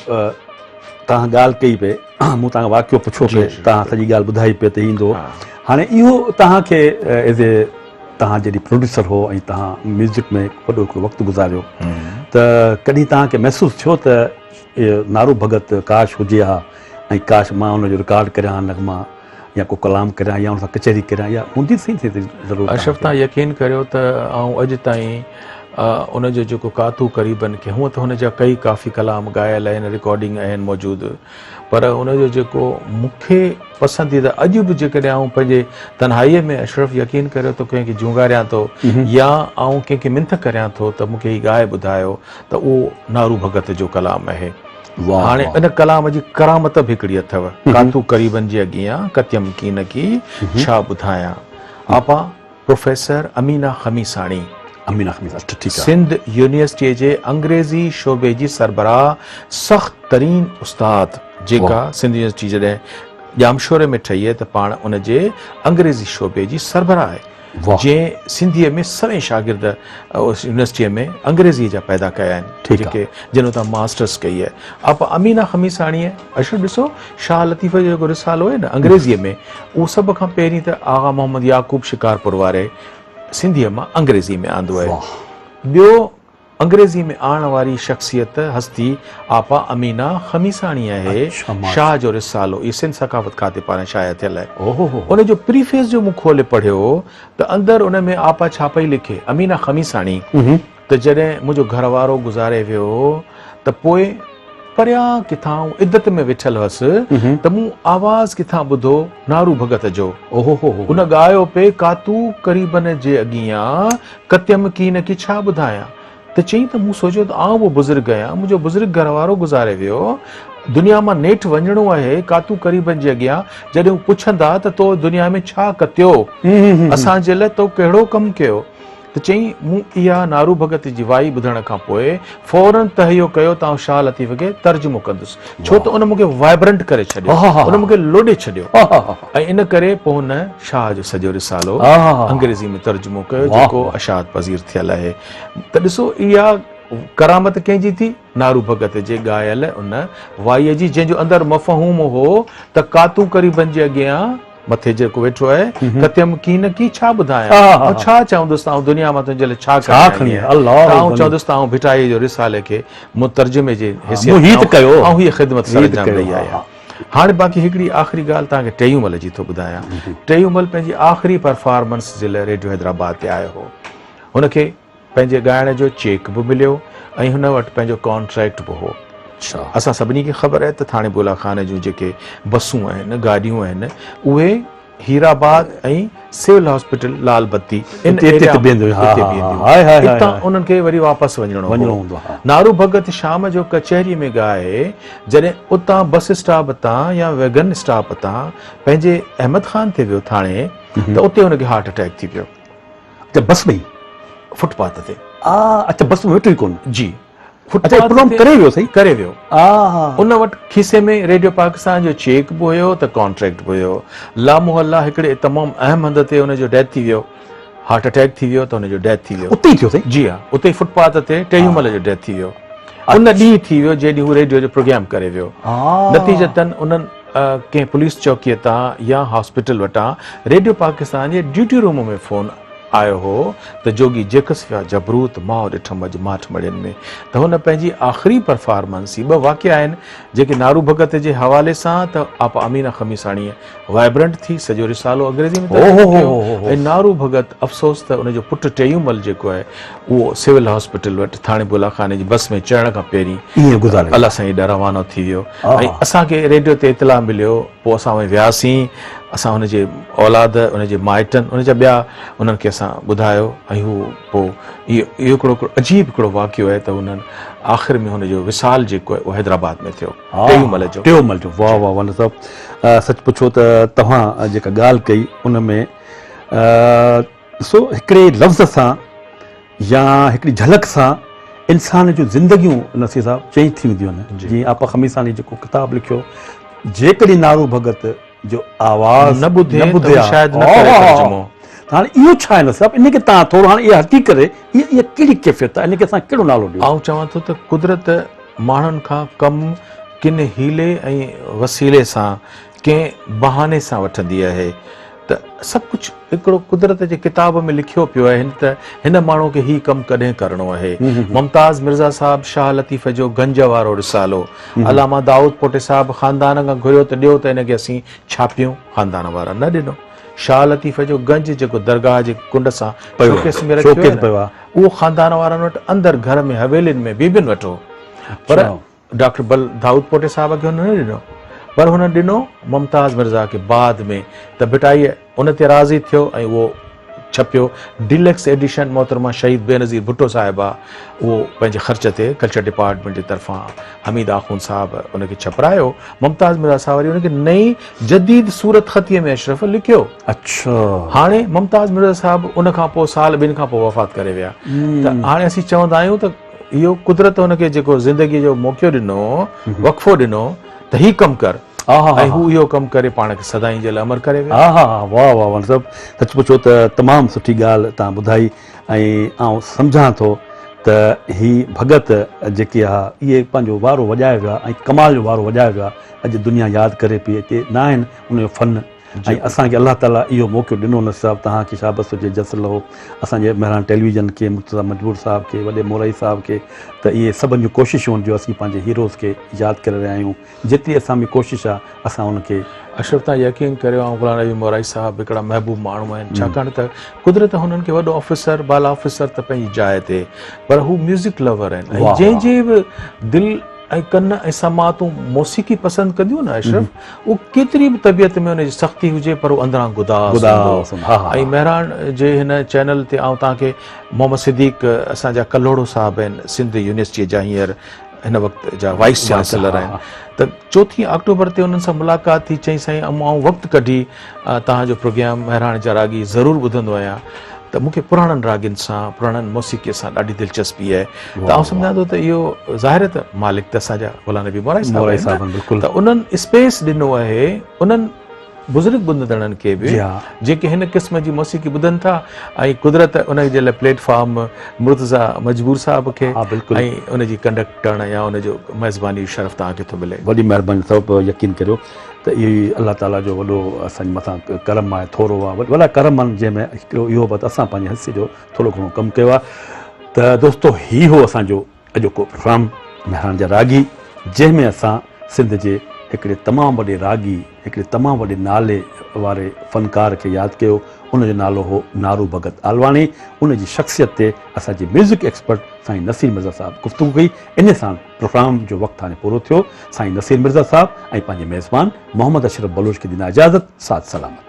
A: तव्हां ॻाल्हि कई पे मूं तव्हां वाक़ियो पुछो पे तव्हां सॼी ॻाल्हि ॿुधाई पे त ईंदो हाणे इहो तव्हांखे एज़ ए तव्हां जॾहिं प्रोड्यूसर हो ऐं तव्हां म्यूज़िक में वॾो हिकिड़ो वक़्तु गुज़ारियो त कॾहिं तव्हांखे महसूसु थियो त इहो नारू भगत काश हुजे हा ऐं काश मां हुनजो रिकॉर्ड करियां नगमा या को कलाम करियां या हुन सां कचहरी करियां या हूंदी सही थिए ज़रूरु
B: अशरफ तव्हां यकीन करियो त आउं अॼु ताईं उनजो जेको कातू क़रीबन खे हूअं त हुनजा कई काफ़ी कलाम ॻायल आहिनि रिकॉर्डिंग आहिनि मौजूदु पर उनजो जेको मूंखे पसंदीदा अॼु बि जेकॾहिं आउं पंहिंजे तन्हाईअ में अशरफ यकीन करियो त कंहिंखे जुंगारियां थो या आउं कंहिंखे मिंथ करियां थो त मूंखे हीउ ॻाए ॿुधायो त उहो नारू भगत जो कलाम आहे हाणे इन कलाम जी करामत बि हिकिड़ी अथव कातू क़रीबन जे अॻियां कत्यम कीन की छा ॿुधायां आपा प्रोफेसर अमीना खमीसाणी
A: अमीना खमीसाणी ठीकु आहे
B: सिंध यूनिवर्सिटीअ जे अंग्रेज़ी शोबे जी सरबराह सख़्त तरीन उस्ताद जेका सिंध यूनिवर्सिटी जॾहिं ॼामशोरे में ठही आहे त पाण उन जे अंग्रेज़ी शोबे जी सरबराह आहे जंहिं सिंधीअ में सभई शागिर्द यूनिवर्सिटीअ में अंग्रेज़ीअ जा पैदा कया आहिनि जेके जिन तां मास्टर्स कई आहे आप अमीना खमीसाणीअ अशरफ ॾिसो शाह लतीफ़ जो जेको रिसालो आहे न अंग्रेज़ीअ में उहो सभ खां पहिरीं त आगा मोहम्मद याकूब शिकारपुर वारे सिंधीअ मां अंग्रेज़ी में आंदो आहे ॿियो अंग्रेज़ी में आणण वारी शख़्सियत हस्ती आपा अमीना खमीसाणी आहे शाह जो रिसालो इहो सिंध सकाफ़त खाते पारां शाया थियल आहे उन जो प्रीफेस जो मूं खोले पढ़ियो त अंदरि उन में आपा छा पई लिखे अमीना खमीसाणी त जॾहिं मुंहिंजो घरवारो गुज़ारे वियो त पोइ परियां किथां इद्दत में वेठल हुअसि त मूं आवाज़ किथां ॿुधो नारू भगत जो उन ॻायो पे कातू क़रीबन जे अॻियां कत्यम कीन की छा ॿुधायां त चई त मूं सोचियो त आउं उहो बुज़ुर्ग आहियां मुंहिंजो बुज़ुर्ग घरवारो गुज़ारे वियो दुनिया मां नेठि वञिणो आहे कातू क़रीबन जे अॻियां जॾहिं हू पुछंदा त तो दुनिया में छा कतियो असांजे लाइ तो कहिड़ो कमु कयो त चई मूं इहा नारू भगत जी वाई ॿुधण खां पोइ फौरन तहयो कयो त आउं शाह लतीफ़ खे तर्जुमो कंदुसि छो त उन मूंखे वाइब्रेंट करे छॾियो उन मूंखे लोॾे छॾियो ऐं इन करे पोइ हुन शाह जो सॼो रिसालो अंग्रेज़ी में तर्जुमो कयो जेको अशात पज़ीर थियल आहे त ॾिसो इहा करामत कंहिंजी थी नारू भगत जे ॻायल उन वाईअ जी जंहिंजो अंदरि मफ़हूम हो त कातू क़रीबन जे अॻियां मथे जेको वेठो आहे कत्यम कीन की छा ॿुधायां छा चवंदुसि आउं दुनिया मां तुंहिंजे लाइ छा खणी आउं चवंदुसि त आउं भिटाई जो रिसाले खे मुतर्जुमे जे हैसियत कयो ऐं हीअ ख़िदमत सरंजाम ॾेई आया हाणे बाक़ी हिकिड़ी आख़िरी ॻाल्हि तव्हांखे टेऊंमल जी थो ॿुधायां टेऊंमल पंहिंजी आख़िरी परफॉर्मेंस जे लाइ रेडियो हैदराबाद ते आयो हो हुनखे पंहिंजे ॻाइण जो चेक बि मिलियो ऐं हुन वटि पंहिंजो कॉन्ट्रैक्ट बि हो असां सभिनी खे ख़बर आहे त थाणे बुला खान जूं जेके बसूं आहिनि गाॾियूं आहिनि उहे हीराबाद ऐं सिविल हॉस्पिटल लाल बत्ती उन्हनि खे वरी वापसि वञिणो हूंदो नारू भगत शाम जो कचहरीअ में ॻाए जॾहिं उतां बस स्टॉप तां या वैगन स्टॉप तां पंहिंजे अहमद खान ते वियो थाणे त उते हुनखे हार्ट अटैक थी पियो
A: बस में
B: फुटपाथ ते
A: अच्छा बस में वेठो ई कोन जी
B: करे वियो उन वटि खीसे में रेडियो पाकिस्तान जो चेक बि हुयो त कॉन्ट्रैक्ट बि हुयो लामोहल्ला हिकिड़े तमामु अहम हंध ते हुनजो डेथ थी वियो हार्ट अटैक थी वियो त हुनजो डेथ थी वियो
A: उते ई थियो
B: जी हा उते फुटपाथ ते टेऊंमल जो डेथ थी वियो उन ॾींहुं थी वियो जॾहिं हू रेडियो जो प्रोग्राम करे वियो। नतीजतन उन्हनि कंहिं पुलिस चौकीअ तां या हॉस्पिटल वटां रेडियो पाकिस्तान जे ड्यूटी रूम में फोन आयो हो त जोगी जेकस विया जबरूत मां ॾिठमि अॼु माठ मड़ियुनि में। त हुन पंहिंजी आख़िरी परफॉर्मेंस, ॿ वाक़िया आहिनि जेके नारू भगत जे हवाले सां त आप अमीना खमीसाणीअ वाइब्रेंट थी सॼो रिसालो अंग्रेज़ी में कयो ऐं नारू भगत अफ़सोस त उनजो पुटु टेयूमल जेको आहे उहो सिविल हॉस्पिटल वटि थाणे बुलाखाने जी बस में चढ़ण खां पहिरीं अलाह सां ॾाढो रवानो थी वियो। ऐं असांखे रेडियो ते इतला मिलियो, पोइ असां वटि वियासीं, असां हुनजे औलाद, हुनजे माइटनि, हुनजा ॿिया उन्हनि खे असां ॿुधायो ऐं हू पोइ इहो हिकिड़ो अजीब हिकिड़ो वाक़ियो आहे त उन्हनि आख़िर में हुनजो विसाल जेको आहे उहो हैदराबाद में थियो टेऊमल जो।
A: वाह वाह वाह साहब, सच पुछो त तव्हां जेका ॻाल्हि कई उन में ॾिसो हिकिड़े लफ़्ज़ सां या हिकिड़ी झलक सां इंसान जूं ज़िंदगियूं नसीर साहब चेंज थी वेंदियूं आहिनि। जीअं आपा खमीसानी जेको किताब लिखियो, जेकॾहिं नारू भगत जो आवाज़
B: न ॿुधे शायदि न करे तर्जुमो।
A: हाणे इहो छा आहे नसीर साहब, इनखे तव्हां थोरो हाणे इहा हकी करे इहा कहिड़ी कैफ़ियत आहे, इनखे असां कहिड़ो नालो ॾियूं?
B: आउं चवां थो त कुदरत माण्हुनि खां कमु किन हीले ऐं वसीले सां कंहिं बहाने सां वठंदी आहे। त सभु कुझु हिकिड़ो कुदरत जे किताब में लिखियो पियो आहे त हिन माण्हू खे हीउ कमु कॾहिं करिणो आहे। मुमताज़ मिर्ज़ा साहब शाह लतीफ़ जो गंज वारो रिसालो, अलामा दाऊद पोटे साहब ख़ानदान खां घुरियो त ॾियो त हिनखे असीं छापियूं, ख़ानदान वारा न ॾिनो। शाह लतीफ़ जो गंज जेको दरगाह जे कुंड सां शोकेस में रखियो आहे, उहो ख़ानदान वारनि वटि अंदरि घर में हवेलियुनि में बीबियुनि वटि हो, पर डॉक्टर दाऊद पोटे साहब खे हुन न ॾिनो, पर हुन ॾिनो मुमताज़ मिर्ज़ा खे बाद में। त बिटाई उन ते राज़ी थियो ऐं उहो छपियो डिलक्स एडिशन। मोहतरमा शहीद बेनज़ीर भुट्टो साहिबा उहो पंहिंजे ख़र्च ते कल्चर डिपार्टमेंट जे तरफ़ां हमीद आख़ून साहब उनखे छपरायो। मुमताज़ मिर्ज़ा साहब वरी उनखे नई जदीद सूरत ख़तीअ में अशरफ लिखियो।
A: अच्छा,
B: हाणे मुमताज़ मिर्ज़ा साहब उन खां पोइ साल ॿिनि खां पोइ वफ़ात करे विया। त हाणे असीं चवंदा आहियूं त इहो कुदरत हुनखे जेको ज़िंदगीअ जो मौक़ो ॾिनो, वक़फ़ो ॾिनो त हीउ कमु कर, ऐं हू इहो कमु करे पाण खे सदाईं जे लाइ अमर करे वियो।
A: हा हा हा, वाह वाह वाह साहब, सच पुछो त तमामु सुठी ॻाल्हि तव्हां ॿुधाई ऐं आउं सम्झां थो त ही भगत जेके आहे इहे पंहिंजो वारो वॼाए विया ऐं कमाल जो वारो वॼाए विया। अॼु दुनिया यादि करे पई अचे, न आहिनि उनजो फ़न। ऐं असांखे अलाह ताला इहो मौक़ो ॾिनो न साहब, तव्हांखे शाबस हुजे, जस लहो, असांजे महिरान टेलीविज़न खे, मुर्तज़ा मजबूर साहब खे, वॾे मोरई साहब खे, त इहे सभिनि जूं कोशिशूं जो असीं पंहिंजे हीरोज़ खे यादि करे रहिया आहियूं। जेतिरी असां में कोशिशि आहे असां उनखे
B: अशरफ तां यकीन करियो, ऐं गुलाम नबी मोराई साहब हिकिड़ा महबूब माण्हू आहिनि, छाकाणि त कुदरत हुननि खे वॾो ऑफिसर, बाला ऑफिसर त पंहिंजी जाइ ते, पर हू म्यूज़िक लवर आहिनि ऐं जंहिंजे बि दिलि ऐं कन ऐं समातूं मौसीक़ी पसंदि कंदियूं न अशरफ, उहो केतिरी बि तबियत में हुनजी सख़्ती हुजे पर उहो अंदरां गुदास। ऐं महिरान जे हिन चैनल ते आउं तव्हांखे मोहम्मद सिद्दीक़ असांजा कल्लोड़ो साहब आहिनि, सिंध यूनिवर्सिटीअ जा हींअर हिन वक़्तु जा वाइस चांसलर आहिनि, त 4 अक्टूबर ते उन्हनि सां मुलाक़ात थी। चई साईं आउं वक़्तु कढी तव्हांजो प्रोग्राम महिराण जा रागी ज़रूरु ॿुधंदो आहियां, त मूंखे पुराणनि रागिनि सां, पुराणनि मौसीक़ीअ सां ॾाढी दिलचस्पी आहे। त आउं सम्झां थो त इहो ज़ाहिर त मालिक त असांजा गुलाम नबी मोराई साहब, त उन्हनि स्पेस ॾिनो आहे उन्हनि बुज़ुर्ग ॿुधंदड़नि खे बि जेके हिन क़िस्म जी मौसीक़ी ॿुधनि था, ऐं कुदरत उनजे लाइ प्लेटफॉर्म मुर्तज़ा मजबूर साहब खे ऐं उनजी कंडक्ट करण या उनजो मेज़बानी शरफ़ तव्हांखे थो मिले।
A: वॾी महिरबानी साहब, यकीन करियो त इहो ई अलाह ताला जो वॾो असांजे मथां करम आहे, थोरो आहे, वॾा करम आहिनि जंहिंमें हिकिड़ो इहो बि असां पंहिंजे हिसे जो थोरो घणो कमु कयो आहे। त दोस्तो ही हो असांजो अॼोको प्रोग्राम महिरान जा रागी, जंहिंमें असां सिंध जे हिकिड़े तमामु वॾे रागी, हिकिड़े तमामु वॾे नाले वारे फ़नकार खे यादि कयो। उनजो नालो हो नारू भगत आलवाणी। उनजी शख़्सियत ते असांजे म्यूज़िक एक्सपर्ट साईं नसीर मिर्ज़ा साहब गुफ़्तगू कई। इन सां प्रोग्राम जो वक़्तु हाणे पूरो थियो। साईं नसीर मिर्ज़ा साहब ऐं पंहिंजे मेज़बान मोहम्मद अशरफ बलोच खे ॾिना इजाज़त। साथ सलामत।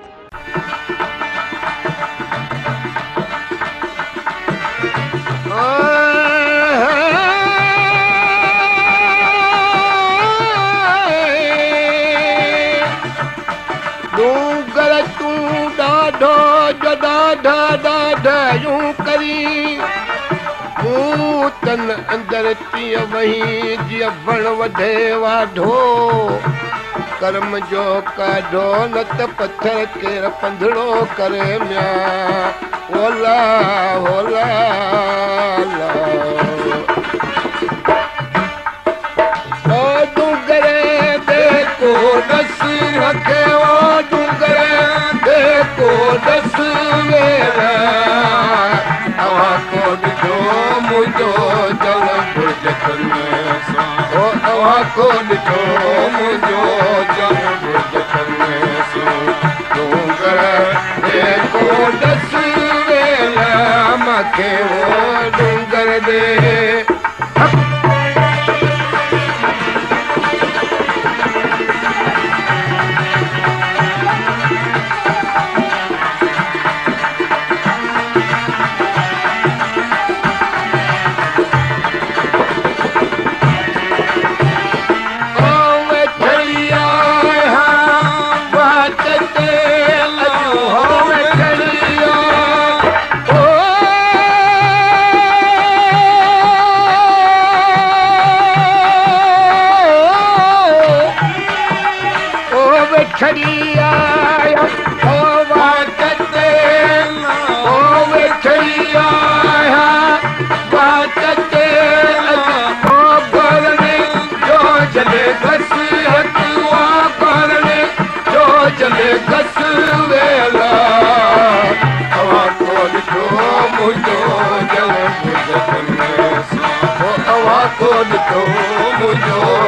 C: तन अंदर तीअं वही जीअं वण वधे वाढो, कर्म जो काढो न त पत्थर केर पंधड़ो करे मिया। होला होला ओ तव्हां को ॾिठो मुंहिंजो जन डूंगर को दस वेला मूंखे वो डूंगर दे मुझो